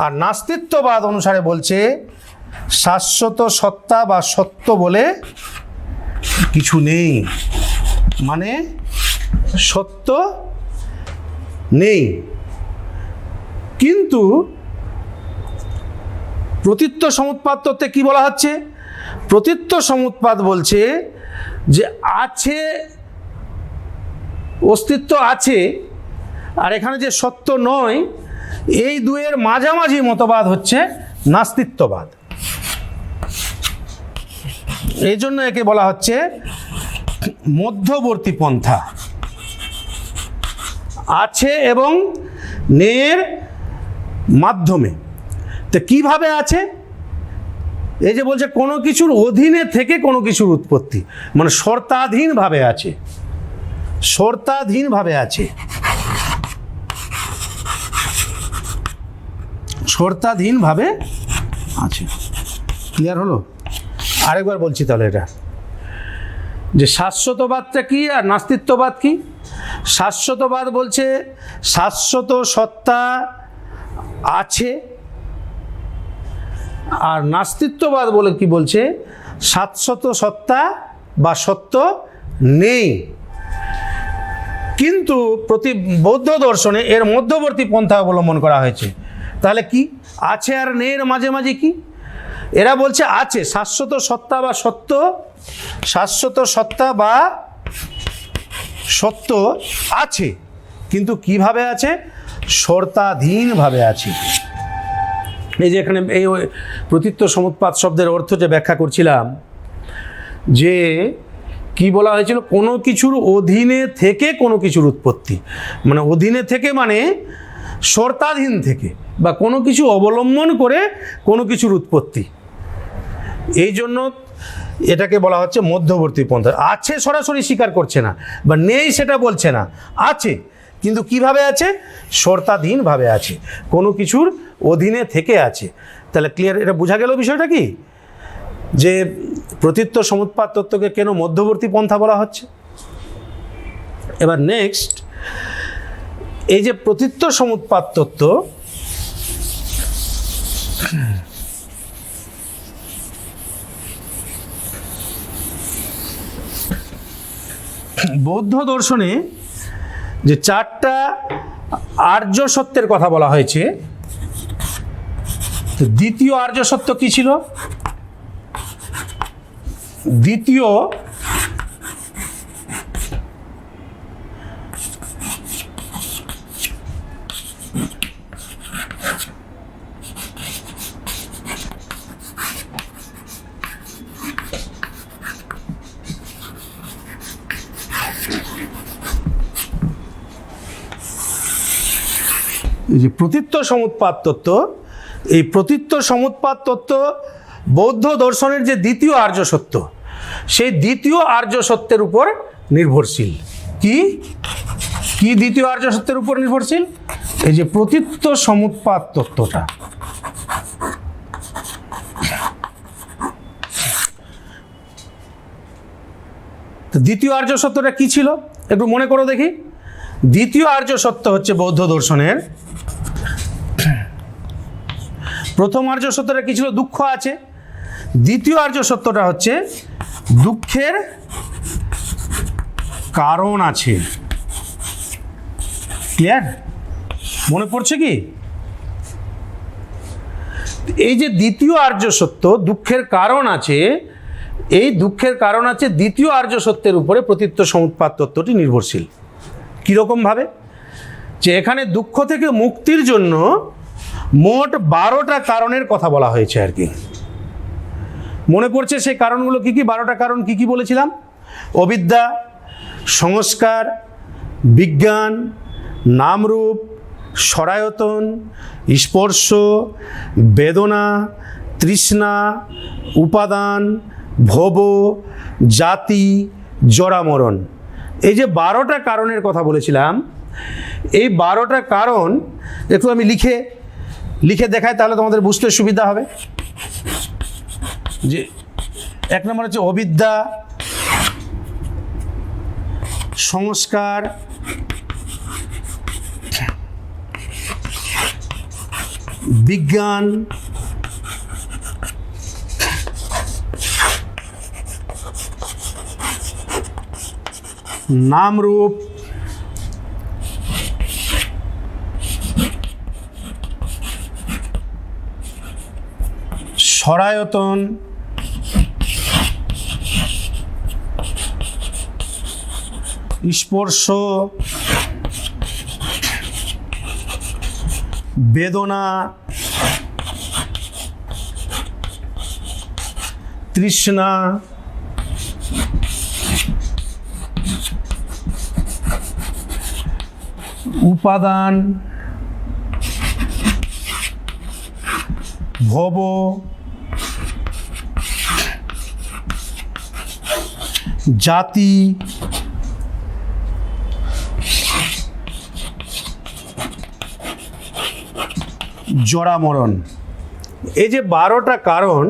আর নাস্তিত্ববাদ অনুসারে বলছে শাশ্বত সত্তা বা সত্য বলে কিছু নেই, মানে সত্য নেই। কিন্তু প্রতীত্য সমুৎপাদ তত্ত্বে কি বলা হচ্ছে? প্রতীত্য সমুৎপাদ বলছে যে আছে, অস্তিত্ব আছে, আর এখানে যে সত্য নয়, এই দুয়ের মাঝামাঝি মতবাদ হচ্ছে নাস্তিত্ববাদ। এই জন্য একে বলা হচ্ছে মধ্যবর্তী পন্থা। আছে এবং নেয়ের মাধ্যমে। তো কিভাবে আছে? এই যে বলছে কোনো কিছুর অধীনে থেকে কোনো কিছুর উৎপত্তি, মানে শর্তাধীনভাবে আছে, শর্তাধীনভাবে আছে, শর্তাধীনভাবে আছে। ক্লিয়ার হলো? আরেকবার বলছি তাহলে, এটা যে শাশ্বতবাদটা কি আর নাস্তিত্ববাদ কি? শাশ্বতবাদ বলছে শাশ্বত সত্তা আছে, আর নাস্তিত্ববাদ বলে কি বলছে? শাশ্বত সত্তা বা সত্য নেই। কিন্তু বৌদ্ধ দর্শনে এর মধ্যবর্তী পন্থা অবলম্বন করা হয়েছে। তাহলে কি আছে আর নেয়ের মাঝে মাঝে কি? এরা বলছে আছে, শাশ্বত সত্তা বা সত্য, শাশ্বত সত্তা বা সত্য আছে, কিন্তু কিভাবে আছে? শর্তাধীনভাবে আছে। এই যে এখানে এই প্রতীত্য সমুৎপাদ শব্দের অর্থ যে ব্যাখ্যা করছিলাম, যে কি বলা হয়েছিল? কোনো কিছুর অধীনে থেকে কোনো কিছুর উৎপত্তি, মানে অধীনে থেকে মানে শর্তাধীন থেকে, বা কোনো কিছু অবলম্বন করে কোনো কিছুর উৎপত্তি। এই জন্য এটাকে বলা হচ্ছে মধ্যবর্তী পন্থা। আছে সরাসরি স্বীকার করছে না, বা নেই সেটা বলছে না, আছে, কিন্তু কিভাবে আছে? শর্তাধীনভাবে আছে, কোনো কিছুর অধীনে থেকে আছে। তাহলে ক্লিয়ার? এটা বোঝা গেল বিষয়টা কি? যে প্রতীত্য সমুৎপাদ তত্ত্বকে কেন মধ্যবর্তী পন্থা বলা হচ্ছে। এবার নেক্সট, এই যে প্রতীত্য সমুৎপাদ তত্ত্ব, বৌদ্ধ দর্শনে যে চারটা আর্য সত্যের কথা বলা হয়েছে, দ্বিতীয় আর্য সত্য কি ছিল? দ্বিতীয় এই যে প্রতীত্য সমুৎপাদ তত্ত্ব, এই প্রতীত্য সমুৎপাদ তত্ত্ব বৌদ্ধ দর্শনের যে দ্বিতীয় আর্য সত্য, সেই দ্বিতীয় আর্য সত্যের উপর নির্ভরশীল। কি কি দ্বিতীয় আর্য সত্যের উপর নির্ভরশীল? এই যে প্রতীত্য সমুৎপাদ তত্ত্বটা। তো দ্বিতীয় আর্য সত্যটা কি ছিল একটু মনে করো দেখি। দ্বিতীয় আর্য সত্য হচ্ছে বৌদ্ধ দর্শনের, প্রথম আর্য সত্যটা কি ছিল? দুঃখ আছে। দ্বিতীয় আর্য সত্যটা হচ্ছে দুঃখের কারণ আছে। ক্লিয়ার? মনে পড়ছে কি? এই যে দ্বিতীয় আর্য সত্য, দুঃখের কারণ আছে, এই দুঃখের কারণ আছে দ্বিতীয় আর্য সত্যের উপরে প্রতীত্য সমুৎপাদ তত্ত্বটি নির্ভরশীল। কীরকমভাবে? যে এখানে দুঃখ থেকে মুক্তির জন্য মোট 12টা কারণের কথা বলা হয়েছে আর কি। মনে পড়ছে সেই কারণগুলো কি কি? 12টা কারণ কি কি বলেছিলাম? অবিদ্যা, সংস্কার, বিজ্ঞান, নামরূপ, সরায়তন, স্পর্শ, বেদনা, তৃষ্ণা, উপাদান, ভব, জাতি, জরামরণ। এই যে 12টা কারণের কথা বলেছিলাম, এই 12টা কারণ একটু আমি লিখে দেখাই, তাহলে তোমাদের বুঝতে সুবিধা হবে। যে 1 নম্বর হচ্ছে অবিদ্যা, সংস্কার, বিজ্ঞান, নামরূপ, সরায়তন, স্পর্শ, বেদনা, তৃষ্ণা, উপাদান, ভব, জাতি, জরামরণ। এই যে 12টা কারণ,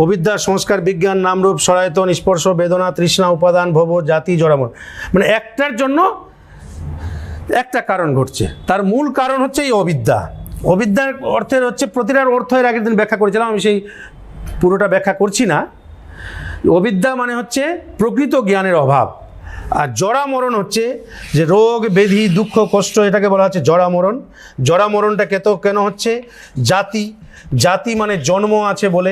অবিদ্যা, সংস্কার, বিজ্ঞান, নামরূপ, সরায়তন, স্পর্শ, বেদনা, তৃষ্ণা, উপাদান, ভব, জাতি, জরামরণ, মানে একটার জন্য একটা কারণ ঘটছে। তার মূল কারণ হচ্ছে এই অবিদ্যা। অবিদ্যার অর্থের হচ্ছে, প্রতিটার অর্থ এর আগের দিন ব্যাখ্যা করেছিলাম, আমি সেই পুরোটা ব্যাখ্যা করছি না। অবিদ্যা মানে হচ্ছে প্রকৃত জ্ঞানের অভাব, আর জরামরণ হচ্ছে যে রোগ, ব্যাধি, দুঃখ, কষ্ট, এটাকে বলা হচ্ছে জরামরণ। জরামরণটা কেন হচ্ছে? জাতি মানে জন্ম আছে বলে,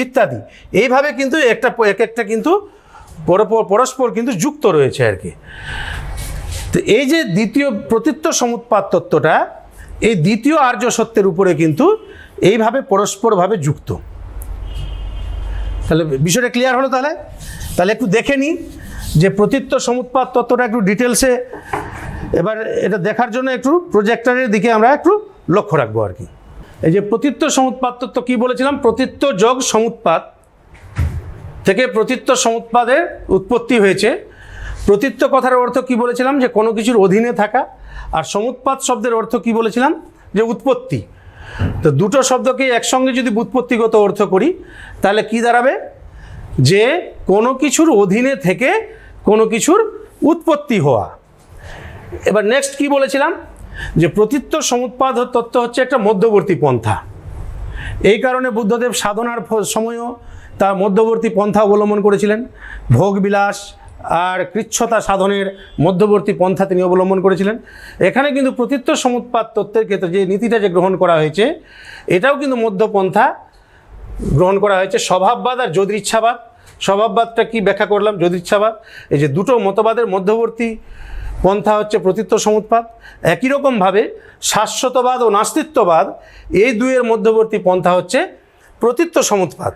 ইত্যাদি। এইভাবে কিন্তু এক একটা কিন্তু পরস্পর কিন্তু যুক্ত রয়েছে আর কি। তো এই যে দ্বিতীয় প্রতীত্ব সমুৎপাত তত্ত্বটা, এই দ্বিতীয় আর্য সত্যের উপরে কিন্তু এইভাবে পরস্পরভাবে যুক্ত। তাহলে বিষয়টা ক্লিয়ার হলো? তাহলে একটু দেখে নিই যে প্রতীত্ব সমুৎপাত তত্ত্বটা একটু ডিটেলসে। এবার এটা দেখার জন্য একটু প্রজেক্টরের দিকে আমরা একটু লক্ষ্য রাখবো আর কি। এই যে প্রতীত্ব সমুৎপাত তত্ত্ব কী বলেছিলাম? প্রতীত্ব যোগ সমুৎপাত থেকে প্রতীত্ব সমুৎপাদের উৎপত্তি হয়েছে। প্রতীত্ব কথার অর্থ কি বলেছিলাম? যে কোনো কিছুর অধীনে থাকা। আর সমুৎপাত শব্দের অর্থ কি বলেছিলাম? যে উৎপত্তি। তো দুটো শব্দকে একসঙ্গে যদি ব্যুৎপত্তিগত অর্থ করি, তাহলে কি দাঁড়াবে? যে কোনো কিছুর অধীনে থেকে কোনো কিছুর উৎপত্তি হওয়া। এবার নেক্সট কি বলেছিলাম? যে প্রতীত্ব সমুৎপাদ তত্ত্ব হচ্ছে একটা মধ্যবর্তী পন্থা। এই কারণে বুদ্ধদেব সাধনার সময়ও তার মধ্যবর্তী পন্থা অবলম্বন করেছিলেন। ভোগবিলাস আর কৃচ্ছতা সাধনের মধ্যবর্তী পন্থা তিনি অবলম্বন করেছিলেন। এখানে কিন্তু প্রতীত্ব সমুৎপাত তত্ত্বের ক্ষেত্রে যে নীতিটা যে গ্রহণ করা হয়েছে, এটাও কিন্তু মধ্যপন্থা গ্রহণ করা হয়েছে। স্বভাববাদ আর যদৃচ্ছাবাদ। স্বভাববাদটা কি ব্যাখ্যা করলাম? যদৃচ্ছাবাদ। এই যে দুটো মতবাদের মধ্যবর্তী পন্থা হচ্ছে প্রতীত্ব সমুৎপাত। একই রকমভাবে শাশ্বতবাদ ও নাস্তিত্ববাদ, এই দুইয়ের মধ্যবর্তী পন্থা হচ্ছে প্রতীত্ব সমুৎপাত।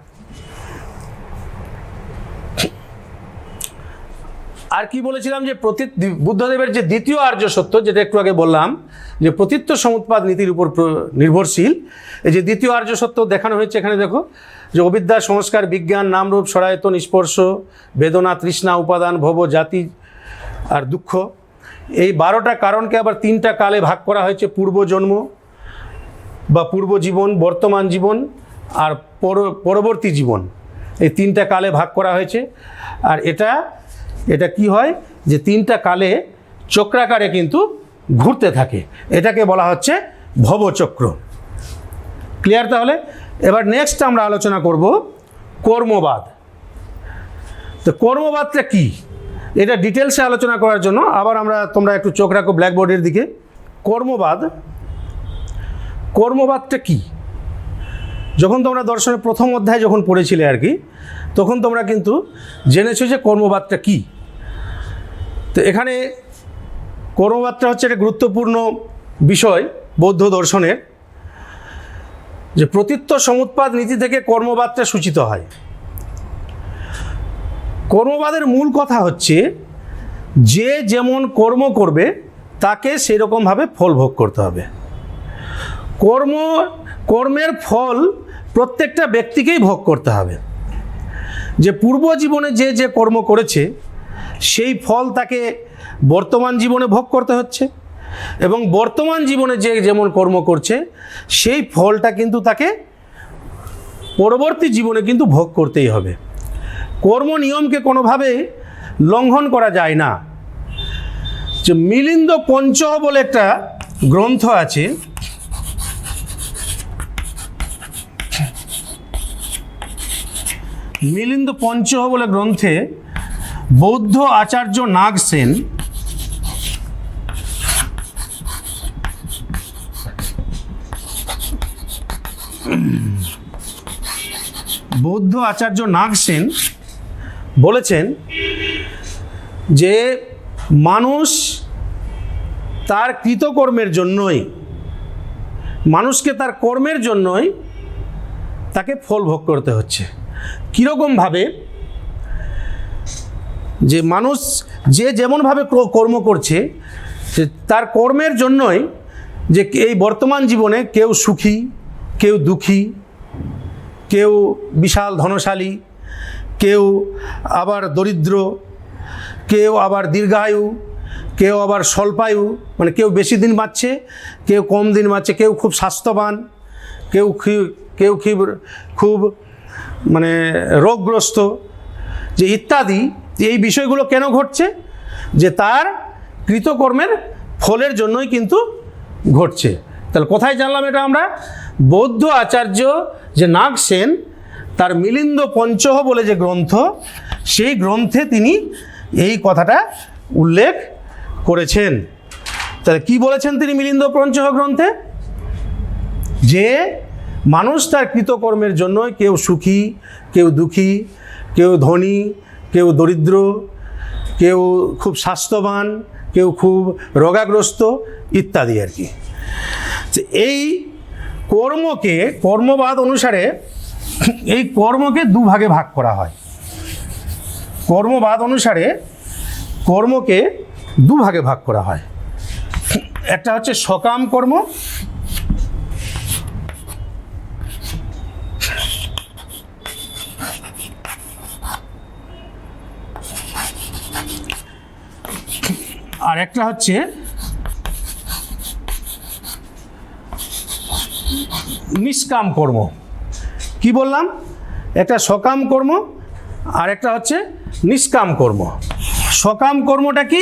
আর কি বলেছিলাম? যে বুদ্ধদেবের যে দ্বিতীয় আর্য সত্য, যেটা একটু আগে বললাম, যে প্রতীত্ব সমুৎপাদ নীতির উপর নির্ভরশীল। এই যে দ্বিতীয় আর্য সত্য দেখানো হয়েছে এখানে, দেখো, যে অবিদ্যা, সংস্কার, বিজ্ঞান, নামরূপ, সরায়তন, স্পর্শ, বেদনা, তৃষ্ণা, উপাদান, ভব, জাতি আর দুঃখ। এই 12টা কারণকে আবার 3টা কালে ভাগ করা হয়েছে। পূর্বজন্ম বা পূর্ব জীবন, বর্তমান জীবন আর পরবর্তী জীবন, এই 3টা কালে ভাগ করা হয়েছে। আর এটা কি হয়? যে 3টা কালে চক্রাকারে কিন্তু ঘুরতে থাকে, এটাকে বলা হচ্ছে ভবচক্র। ক্লিয়ার? তাহলে এবার নেক্সট আমরা আলোচনা করব কর্মবাদ। তো কর্মবাদটা কি, এটা ডিটেলসে আলোচনা করার জন্য আবার তোমরা একটু চোখ রাখো ব্ল্যাকবোর্ডের দিকে। কর্মবাদটা কি? যখন তোমরা দর্শনের প্রথম অধ্যায় যখন পড়েছিলে আর কি, তখন তোমরা কিন্তু জেনেছো যে কর্মবাদটা কি। তো এখানে কর্মবাদটা হচ্ছে একটা গুরুত্বপূর্ণ বিষয় বৌদ্ধ দর্শনের, যে প্রতীত্য সমুৎপাদ নীতি থেকে কর্মবাদটা সূচিত হয়। কর্মবাদের মূল কথা হচ্ছে যে যেমন কর্ম করবে তাকে সেরকমভাবে ফল ভোগ করতে হবে। কর্মের ফল প্রত্যেকটা ব্যক্তিকেই ভোগ করতে হবে। যে পূর্ব জীবনে যে যে কর্ম করেছে সেই ফল তাকে বর্তমান জীবনে ভোগ করতে হচ্ছে, এবং বর্তমান জীবনে যে যেমন কর্ম করছে সেই ফলটা কিন্তু তাকে পরবর্তী জীবনে কিন্তু ভোগ করতেই হবে। কর্ম নিয়মকে কোনোভাবেই লঙ্ঘন করা যায় না। যে মিলিন্দ পঞ্চহ বলে একটা গ্রন্থ আছে, মিলিন্দ পঞ্চহ বলে গ্রন্থে বৌদ্ধ আচার্য নাগসেন বলেছেন যে মানুষ তার কৃতকর্মের জন্যই, মানুষকে তার কর্মের জন্যই তাকে ফল ভোগ করতে হচ্ছে। কীরকমভাবে? যে মানুষ যে যেমনভাবে কর্ম করছে যে তার কর্মের জন্যই যে এই বর্তমান জীবনে কেউ সুখী, কেউ দুঃখী, কেউ বিশাল ধনশালী, কেউ আবার দরিদ্র, কেউ আবার দীর্ঘায়ু, কেউ আবার স্বল্পায়ু, মানে কেউ বেশি দিন বাঁচছে, কেউ কম দিন বাঁচছে, কেউ খুব স্বাস্থ্যবান, কেউ খুব মানে রোগগ্রস্ত, যে ইত্যাদি। এই বিষয়গুলো কেন ঘটছে? যে তার কৃতকর্মের ফলের জন্যই কিন্তু ঘটছে। তাহলে কোথায় জানলাম এটা আমরা? বৌদ্ধ আচার্য যে নাগসেন তার মিলিন্দ পঞ্চহ বলে যে গ্রন্থ, সেই গ্রন্থে তিনি এই কথাটা উল্লেখ করেছেন। তাহলে কি বলেছেন তিনি মিলিন্দ পঞ্চহ গ্রন্থে? যে মানুষ তার কৃতকর্মের জন্য কেউ সুখী, কেউ দুঃখী, কেউ ধনী, কেউ দরিদ্র, কেউ খুব স্বাস্থ্যবান, কেউ খুব রোগাগ্রস্ত ইত্যাদি আর কি। এই কর্মকে, কর্মবাদ অনুসারে এই কর্মকে দুভাগে ভাগ করা হয়। কর্মবাদ অনুসারে কর্মকে দুভাগে ভাগ করা হয়। একটা হচ্ছে সকাম কর্ম, আর একটা হচ্ছে নিষ্কাম কর্ম। কি বললাম? একটা সকাম কর্ম আর একটা হচ্ছে নিষ্কাম কর্ম। সকাম কর্মটা কি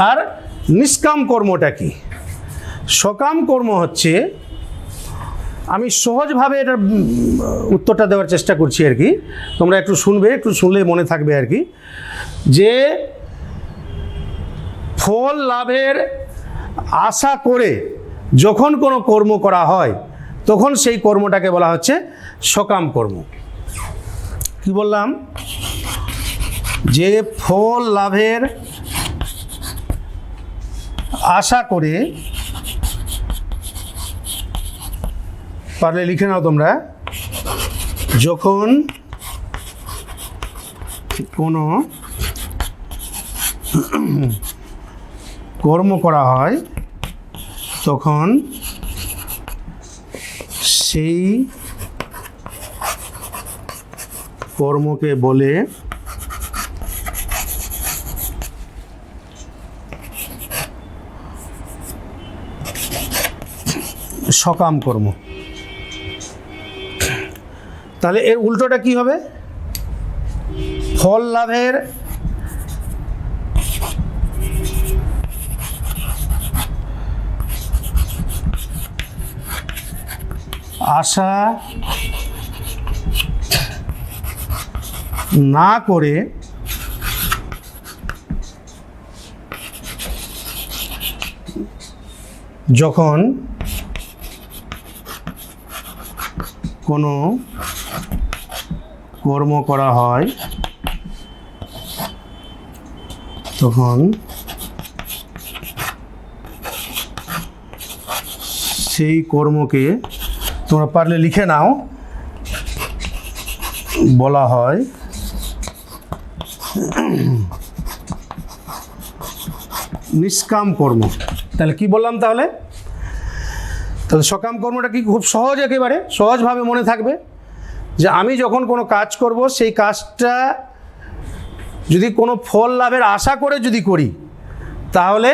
আর নিষ্কাম কর্মটা কি? সকাম কর্ম হচ্ছে, আমি সহজভাবে এটার উত্তরটা দেওয়ার চেষ্টা করছি আর কি, তোমরা একটু শুনবে, একটু শুনলে মনে থাকবে আর কি। যে ফল লাভের আশা করে যখন কোনো কর্ম করা হয় তখন সেই কর্মটাকে বলা হচ্ছে সকাম কর্ম। কি বললাম? যে ফল লাভের আশা করে, পারলে লিখে নাও তোমরা, যখন কোনো কর্ম করা হয় তখন সেই কর্মকে বলে সকাম কর্ম। তাহলে এর উল্টোটা কি হবে? ফল লাভের আশা না করে যখন কোনো কর্ম করা হয় তখন সেই কর্মকে তোমরা পারলে লিখে নাও, বলা হয় নিষ্কাম কর্ম। তাহলে কি বললাম? তাহলে সকাম কর্মটা কি খুব সহজ, একেবারে সহজভাবে মনে থাকবে যে আমি যখন কোনো কাজ করব, সেই কাজটা যদি কোনো ফল লাভের আশা করে যদি করি, তাহলে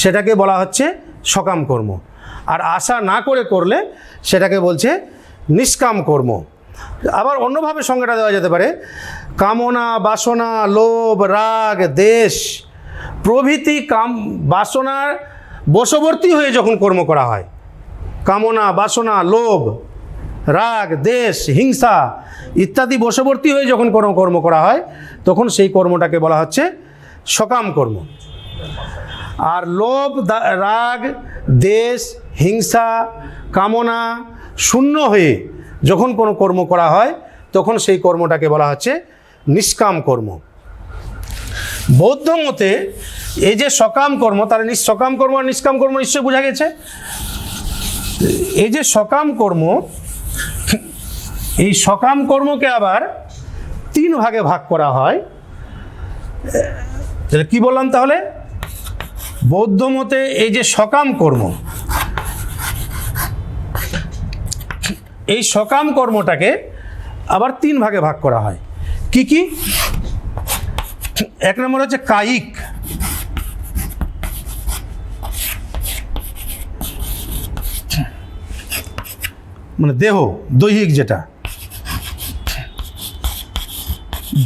সেটাকে বলা হচ্ছে সকাম কর্ম। আর আশা না করে করলে সেটাকে বলছে নিষ্কাম কর্ম। আবার অন্যভাবে সংজ্ঞাটা দেওয়া যেতে পারে, কামনা, বাসনা, লোভ, রাগ, দেশ প্রভৃতি বাসনার বশবর্তী হয়ে যখন কর্ম করা হয়, কামনা, বাসনা, লোভ, রাগ, দেশ, হিংসা ইত্যাদি বশবর্তী হয়ে যখন কোনো কর্ম করা হয়, তখন সেই কর্মটাকে বলা হচ্ছে সকাম কর্ম। আর লোভ, রাগ, দেশ, হিংসা, কামনা শূন্য হয়ে যখন কোনো কর্ম করা হয়, তখন সেই কর্মটাকে বলা হচ্ছে নিষ্কাম কর্ম। বৌদ্ধ মতে এই যে সকাম কর্ম, তার সকাম কর্ম আর নিষ্কাম কর্ম নিশ্চয়ই বোঝা গেছে। এই যে সকাম কর্ম, এই সকাম কর্মকে আবার 3 ভাগে ভাগ করা হয়। কি বললাম তাহলে? বৌদ্ধ মতে এই যে সকাম কর্ম, এই সকাম কর্মটাকে আবার 3 ভাগে ভাগ করা হয়। কি কি? 1 নম্বর হচ্ছে কায়িক, মানে দেহ, দৈহিক যেটা।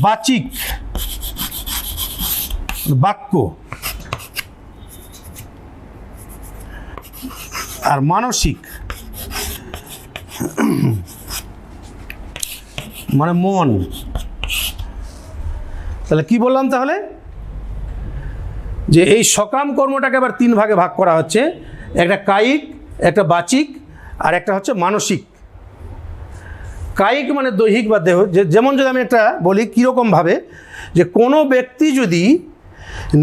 বাচিক, বাক্য। আর মানসিক, মানে মন। তাহলে কি বললাম তাহলে? যে এই সকাম কর্মটাকে আবার 3 ভাগে ভাগ করা হচ্ছে, একটা কায়িক, একটা বাচিক, আর একটা হচ্ছে মানসিক। কায়িক মানে দৈহিক বা দেহ। যেমন যদি আমি একটা বলি কীরকমভাবে, যে কোনো ব্যক্তি যদি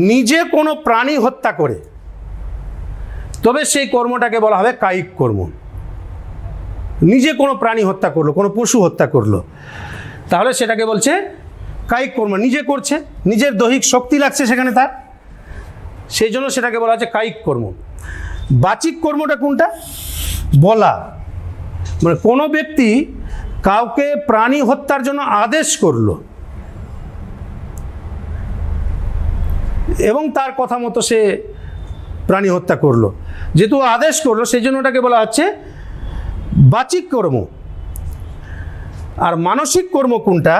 নিজে কোনো প্রাণী হত্যা করে, তবে সেই কর্মটাকে বলা হবে কায়িক কর্ম। নিজে কোনো প্রাণী হত্যা করলো, কোনো পশু হত্যা করলো, তাহলে সেটাকে বলছে কায়িক কর্ম। নিজে করছে, নিজের দৈহিক শক্তি লাগছে সেখানে তার, সেই জন্য সেটাকে বলা হচ্ছে কায়িক কর্ম। বাচিক কর্মটা কোনটা? বলা, মানে কোনো ব্যক্তি কাউকে প্রাণী হত্যার জন্য আদেশ করলো এবং তার কথা মতো সে প্রাণী হত্যা করলো, যেহেতু আদেশ করলো সেই জন্য ওটাকে বলা হচ্ছে বাচিক কর্ম। আর মানসিক কর্ম কোনটা?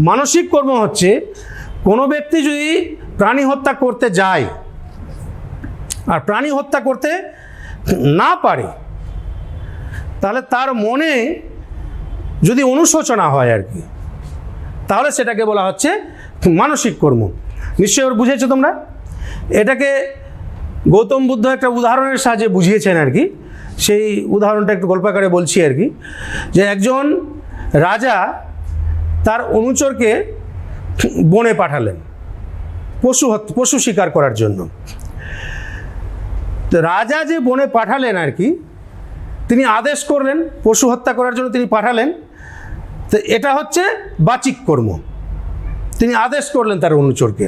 মানসিক কর্ম হচ্ছে কোনো ব্যক্তি যদি প্রাণী হত্যা করতে যায় আর প্রাণী হত্যা করতে না পারে, তাহলে তার মনে যদি অনুশোচনা হয় আর কি, তাহলে সেটাকে বলা হচ্ছে মানসিক কর্ম। নিশ্চয়ই ওর বুঝেছো তোমরা? এটাকে গৌতম বুদ্ধ একটা উদাহরণের সাহায্যে বুঝিয়েছেন আর কি। সেই উদাহরণটা একটু গল্পাকারে বলছি আর কি, যে একজন রাজা তার অনুচরকে বনে পাঠালেন পশু শিকার করার জন্য। তো রাজা যে বনে পাঠালেন আর কি, তিনি আদেশ করলেন পশু হত্যা করার জন্য, তিনি পাঠালেন। তো এটা হচ্ছে বাচিক কর্ম, তিনি আদেশ করলেন তার অনুচরকে।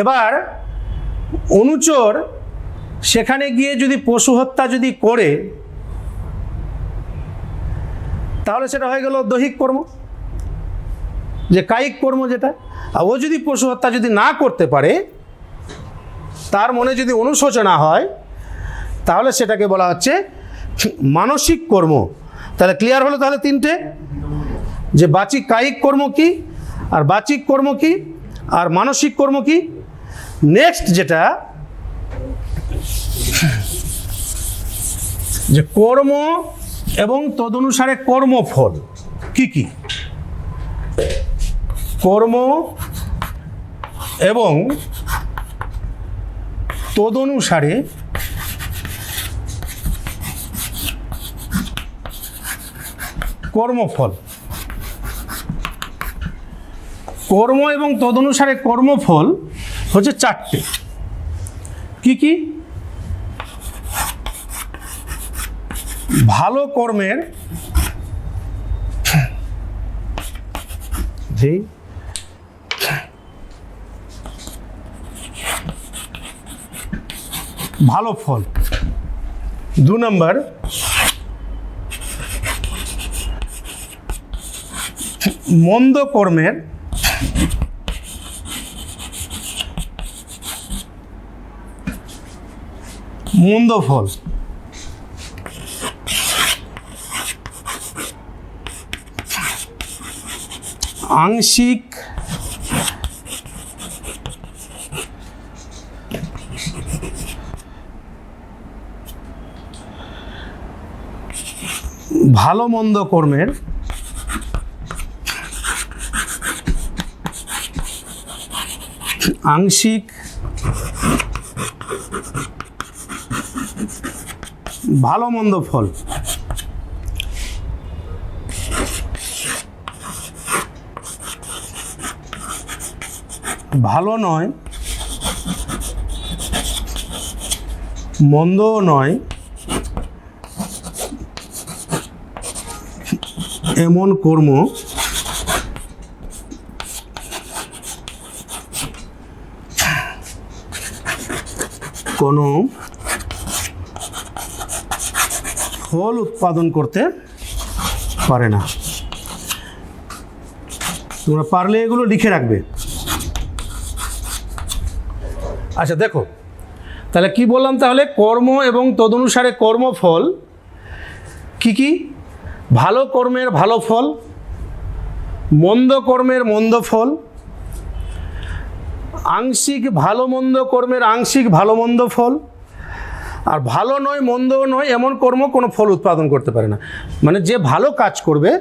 এবার অনুচর সেখানে গিয়ে যদি পশু হত্যা যদি করে, তাহলে সেটা হয়ে গেল দৈহিক কর্ম, যে কায়িক কর্ম যেটা। আর ও যদি পশু হত্যা যদি না করতে পারে, তার মনে যদি অনুশোচনা হয়, তাহলে সেটাকে বলা হচ্ছে মানসিক কর্ম। তাহলে ক্লিয়ার হলো তাহলে 3টে, যে বাচিক কায়িক কর্ম কি, আর বাচিক কর্ম কি, আর মানসিক কর্ম কি। নেক্সট যেটা, যে কর্ম এবং তদনুসারে কর্মফল কি কি। কর্ম এবং তদনুসারে কর্মফল। কর্ম এবং তদনুসারে কর্মফল হচ্ছে 4টে। কি কি? ভালো কর্মের জি ভালো ফল। 2 নম্বর, মন্দ কর্মের মন্দ ফল। আংশিক ভালো মন্দ কর্মের আংশিক ভালো মন্দ ফল। ভালো নয়, মন্দও নয়, এমন কর্ম কোনো ফল উৎপাদন করতে পারে না। তোমরা পারলে এগুলো লিখে রাখবে। আচ্ছা দেখো, তাহলে কি বললাম, তাহলে কর্ম এবং তদনুসারে কর্মফল কি কি? ভালো কর্মের ভালো ফল, মন্দ কর্মের মন্দ ফল, আংশিক ভালো মন্দ কর্মের আংশিক ভালো মন্দ ফল, আর ভালো নয় মন্দও নয় এমন কর্ম কোনো ফল উৎপাদন করতে পারে না। মানে যে ভালো কাজ করবে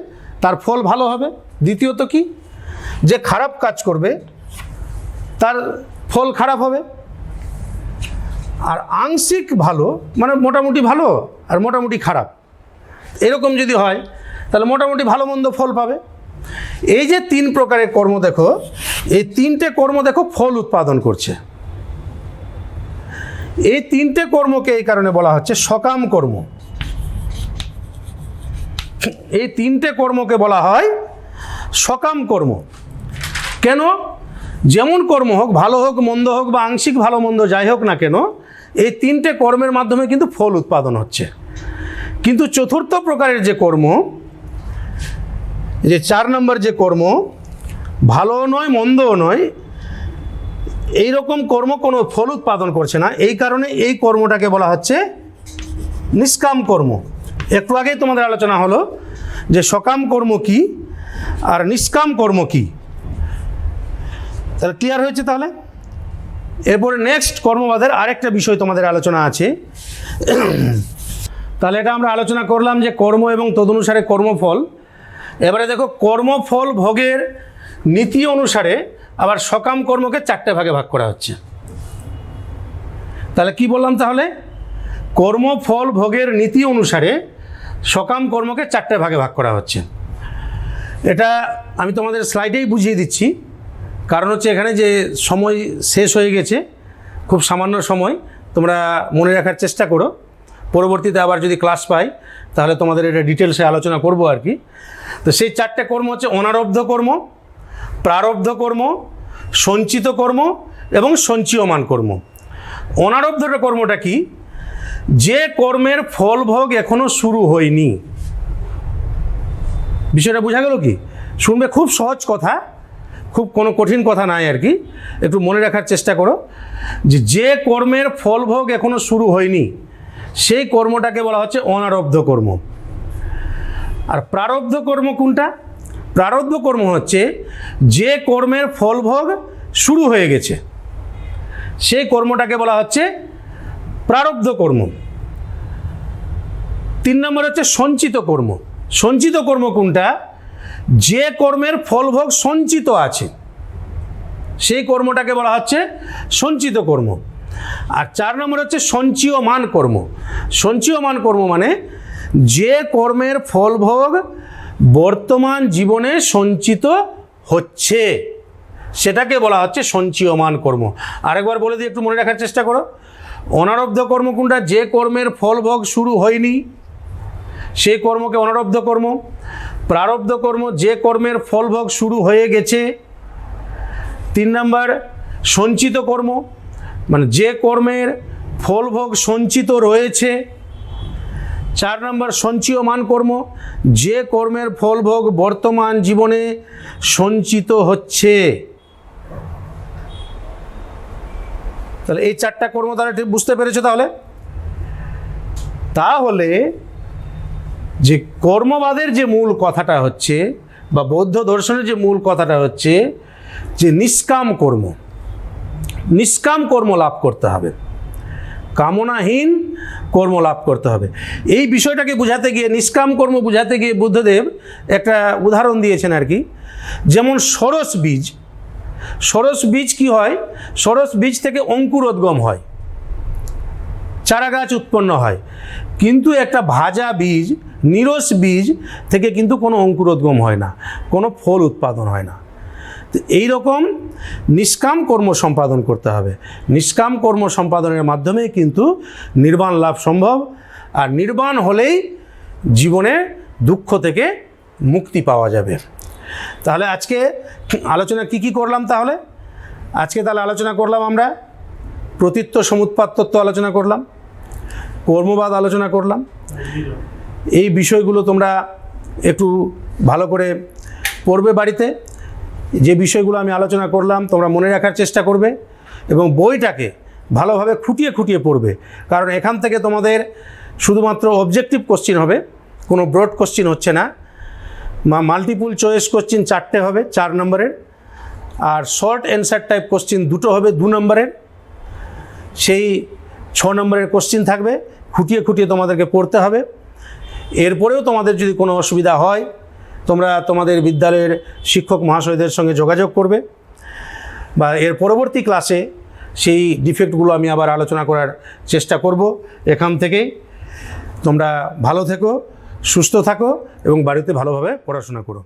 তার ফল ভালো হবে। দ্বিতীয়ত কি, যে খারাপ কাজ করবে তার ফল খারাপ হবে। আর আংশিক ভালো মানে মোটামুটি ভালো আর মোটামুটি খারাপ, এরকম যদি হয় তাহলে মোটামুটি ভালো মন্দ ফল পাবে। এই যে 3 প্রকারের কর্ম দেখো, এই 3টে কর্ম দেখো ফল উৎপাদন করছে। এই 3টে কর্মকে এই কারণে বলা হচ্ছে সকাম কর্ম। এই 3টে কর্মকে বলা হয় সকাম কর্ম। কেন? যেমন কর্ম হোক, ভালো হোক মন্দ হোক বা আংশিক ভালো মন্দ যাই হোক না কেন, এই 3টে কর্মের মাধ্যমে কিন্তু ফল উৎপাদন হচ্ছে। কিন্তু চতুর্থ প্রকারের যে কর্ম, যে 4 নম্বর যে কর্ম, ভালোও নয় মন্দও নয়, এই রকম কর্ম কোনো ফল উৎপাদন করছে না। এই কারণে এই কর্মটাকে বলা হচ্ছে নিষ্কাম কর্ম। একটু আগেই তোমাদের আলোচনা হলো যে সকাম কর্ম কি আর নিষ্কাম কর্ম কি। তাহলে ক্লিয়ার হয়েছে? তাহলে এরপরে নেক্সট কর্মবাদের আরেকটা বিষয় তোমাদের আলোচনা আছে। তাহলে এটা আমরা আলোচনা করলাম যে কর্ম এবং তদনুসারে কর্মফল। এবারে দেখো, কর্মফল ভোগের নীতি অনুসারে আবার সকাম কর্মকে 4টে ভাগে ভাগ করা হচ্ছে। তাহলে কি বললাম, তাহলে কর্মফল ভোগের নীতি অনুসারে সকাম কর্মকে 4টে ভাগে ভাগ করা হচ্ছে। এটা আমি তোমাদের স্লাইডেই বুঝিয়ে দিচ্ছি, কারণ হচ্ছে এখানে যে সময় শেষ হয়ে গেছে, খুব সামান্য সময়, তোমরা মনে রাখার চেষ্টা করো। পরবর্তীতে আবার যদি ক্লাস পাই তাহলে তোমাদের এটা ডিটেলসে আলোচনা করব আর কি। তো সেই 4টে কর্ম হচ্ছে অনারব্ধ কর্ম, প্রারব্ধ কর্ম, সঞ্চিত কর্ম এবং সঞ্চীয়মান কর্ম। অনারব্ধ কর্মটা কি? যে কর্মের ফলভোগ এখনো শুরু হয়নি। বিষয়টা বোঝা গেল কি? শুনবে, খুব সহজ কথা, খুব কোনো কঠিন কথা নাই আর কি। একটু মনে রাখার চেষ্টা করো যে যে কর্মের ফলভোগ এখনো শুরু হয়নি সেই কর্মটাকে বলা হচ্ছে অনারব্ধ কর্ম। আর প্রারব্ধ কর্ম কোনটা? প্রারব্ধ কর্ম হচ্ছে যে কর্মের ফলভোগ শুরু হয়ে গেছে, সেই কর্মটাকে বলা হচ্ছে প্রারব্ধ কর্ম। 3 নম্বর হচ্ছে সঞ্চিত কর্ম। সঞ্চিত কর্ম কোনটা? যে কর্মের ফলভোগ সঞ্চিত আছে সেই কর্মটাকে বলা হচ্ছে সঞ্চিত কর্ম। আর 4 নম্বর হচ্ছে সঞ্চীয়মান কর্ম। সঞ্চীয়মান কর্ম মানে যে কর্মের ফলভোগ বর্তমান জীবনে সঞ্চিত হচ্ছে সেটাকে বলা হচ্ছে সঞ্চীয়মান কর্ম। আরেকবার বলে দিই, একটু মনে রাখার চেষ্টা করো। অনারব্ধ কর্ম কোনটা? যে কর্মের ফলভোগ শুরু হয়নি সেই কর্মকে অনারব্ধ কর্ম। প্রারব্ধ কর্ম, যে কর্মের ফলভোগ শুরু হয়ে গেছে। 3 নম্বর সঞ্চিত কর্ম, মানে যে কর্মের ফলভোগ সঞ্চিত রয়েছে। 4 নম্বর সঞ্চীয়মান কর্ম, যে কর্মের ফলভোগ বর্তমান জীবনে সঞ্চিত হচ্ছে। তাহলে এই 4টা কর্ম দ্বারা ঠিক বুঝতে পেরেছো? তাহলে যে কর্মবাদের যে মূল কথাটা হচ্ছে, বা বৌদ্ধ দর্শনের যে মূল কথাটা হচ্ছে যে নিষ্কাম কর্ম, নিষ্কাম কর্ম লাভ করতে হবে, কামনাহীন কর্ম লাভ করতে হবে। এই বিষয়টাকে বোঝাতে গিয়ে, নিষ্কাম কর্ম বোঝাতে গিয়ে বুদ্ধদেব একটা উদাহরণ দিয়েছেন আর কি। যেমন সরস বীজ, সরস বীজ কি হয়? সরস বীজ থেকে অঙ্কুরোদ্গম হয়, চারা গাছ উৎপন্ন হয়। কিন্তু একটা ভাজা বীজ, নিরস বীজ থেকে কিন্তু কোনো অঙ্কুরোদ্গম হয় না, কোনো ফল উৎপাদন হয় না। তো এইরকম নিষ্কাম কর্ম সম্পাদন করতে হবে। নিষ্কাম কর্ম সম্পাদনের মাধ্যমে কিন্তু নির্বাণ লাভ সম্ভব। আর নির্বাণ হলেই জীবনে দুঃখ থেকে মুক্তি পাওয়া যাবে। তাহলে আজকে আলোচনা কি করলাম? তাহলে আলোচনা করলাম আমরা প্রতীত্ব সমুৎপাত তত্ত্ব আলোচনা করলাম, কর্মবাদ আলোচনা করলাম। এই বিষয়গুলো তোমরা একটু ভালো করে পড়বে বাড়িতে। যে বিষয়গুলো আমি আলোচনা করলাম তোমরা মনে রাখার চেষ্টা করবে এবং বইটাকে ভালোভাবে খুঁটিয়ে খুঁটিয়ে পড়বে। কারণ এখান থেকে তোমাদের শুধুমাত্র অবজেক্টিভ কোশ্চিন হবে, কোনো ব্রড কোশ্চিন হচ্ছে না। মাল্টিপল চয়েস কোশ্চিন 4টে হবে 4 নম্বরের, আর শর্ট অ্যান্সার টাইপ কোশ্চিন 2টো হবে 2 নম্বরের। সেই 6 নম্বরের কোশ্চিন থাকবে, খুঁটিয়ে খুঁটিয়ে তোমাদেরকে পড়তে হবে। এরপরেও তোমাদের যদি কোনো অসুবিধা হয় তোমরা তোমাদের বিদ্যালয়ের শিক্ষক মহাশয়দের সঙ্গে যোগাযোগ করবে, বা এর পরবর্তী ক্লাসে সেই ডিফেক্টগুলো আমি আবার আলোচনা করার চেষ্টা করব। এখান থেকেই তোমরা ভালো থেকো, সুস্থ থাকো এবং বাড়িতে ভালোভাবে পড়াশোনা করো।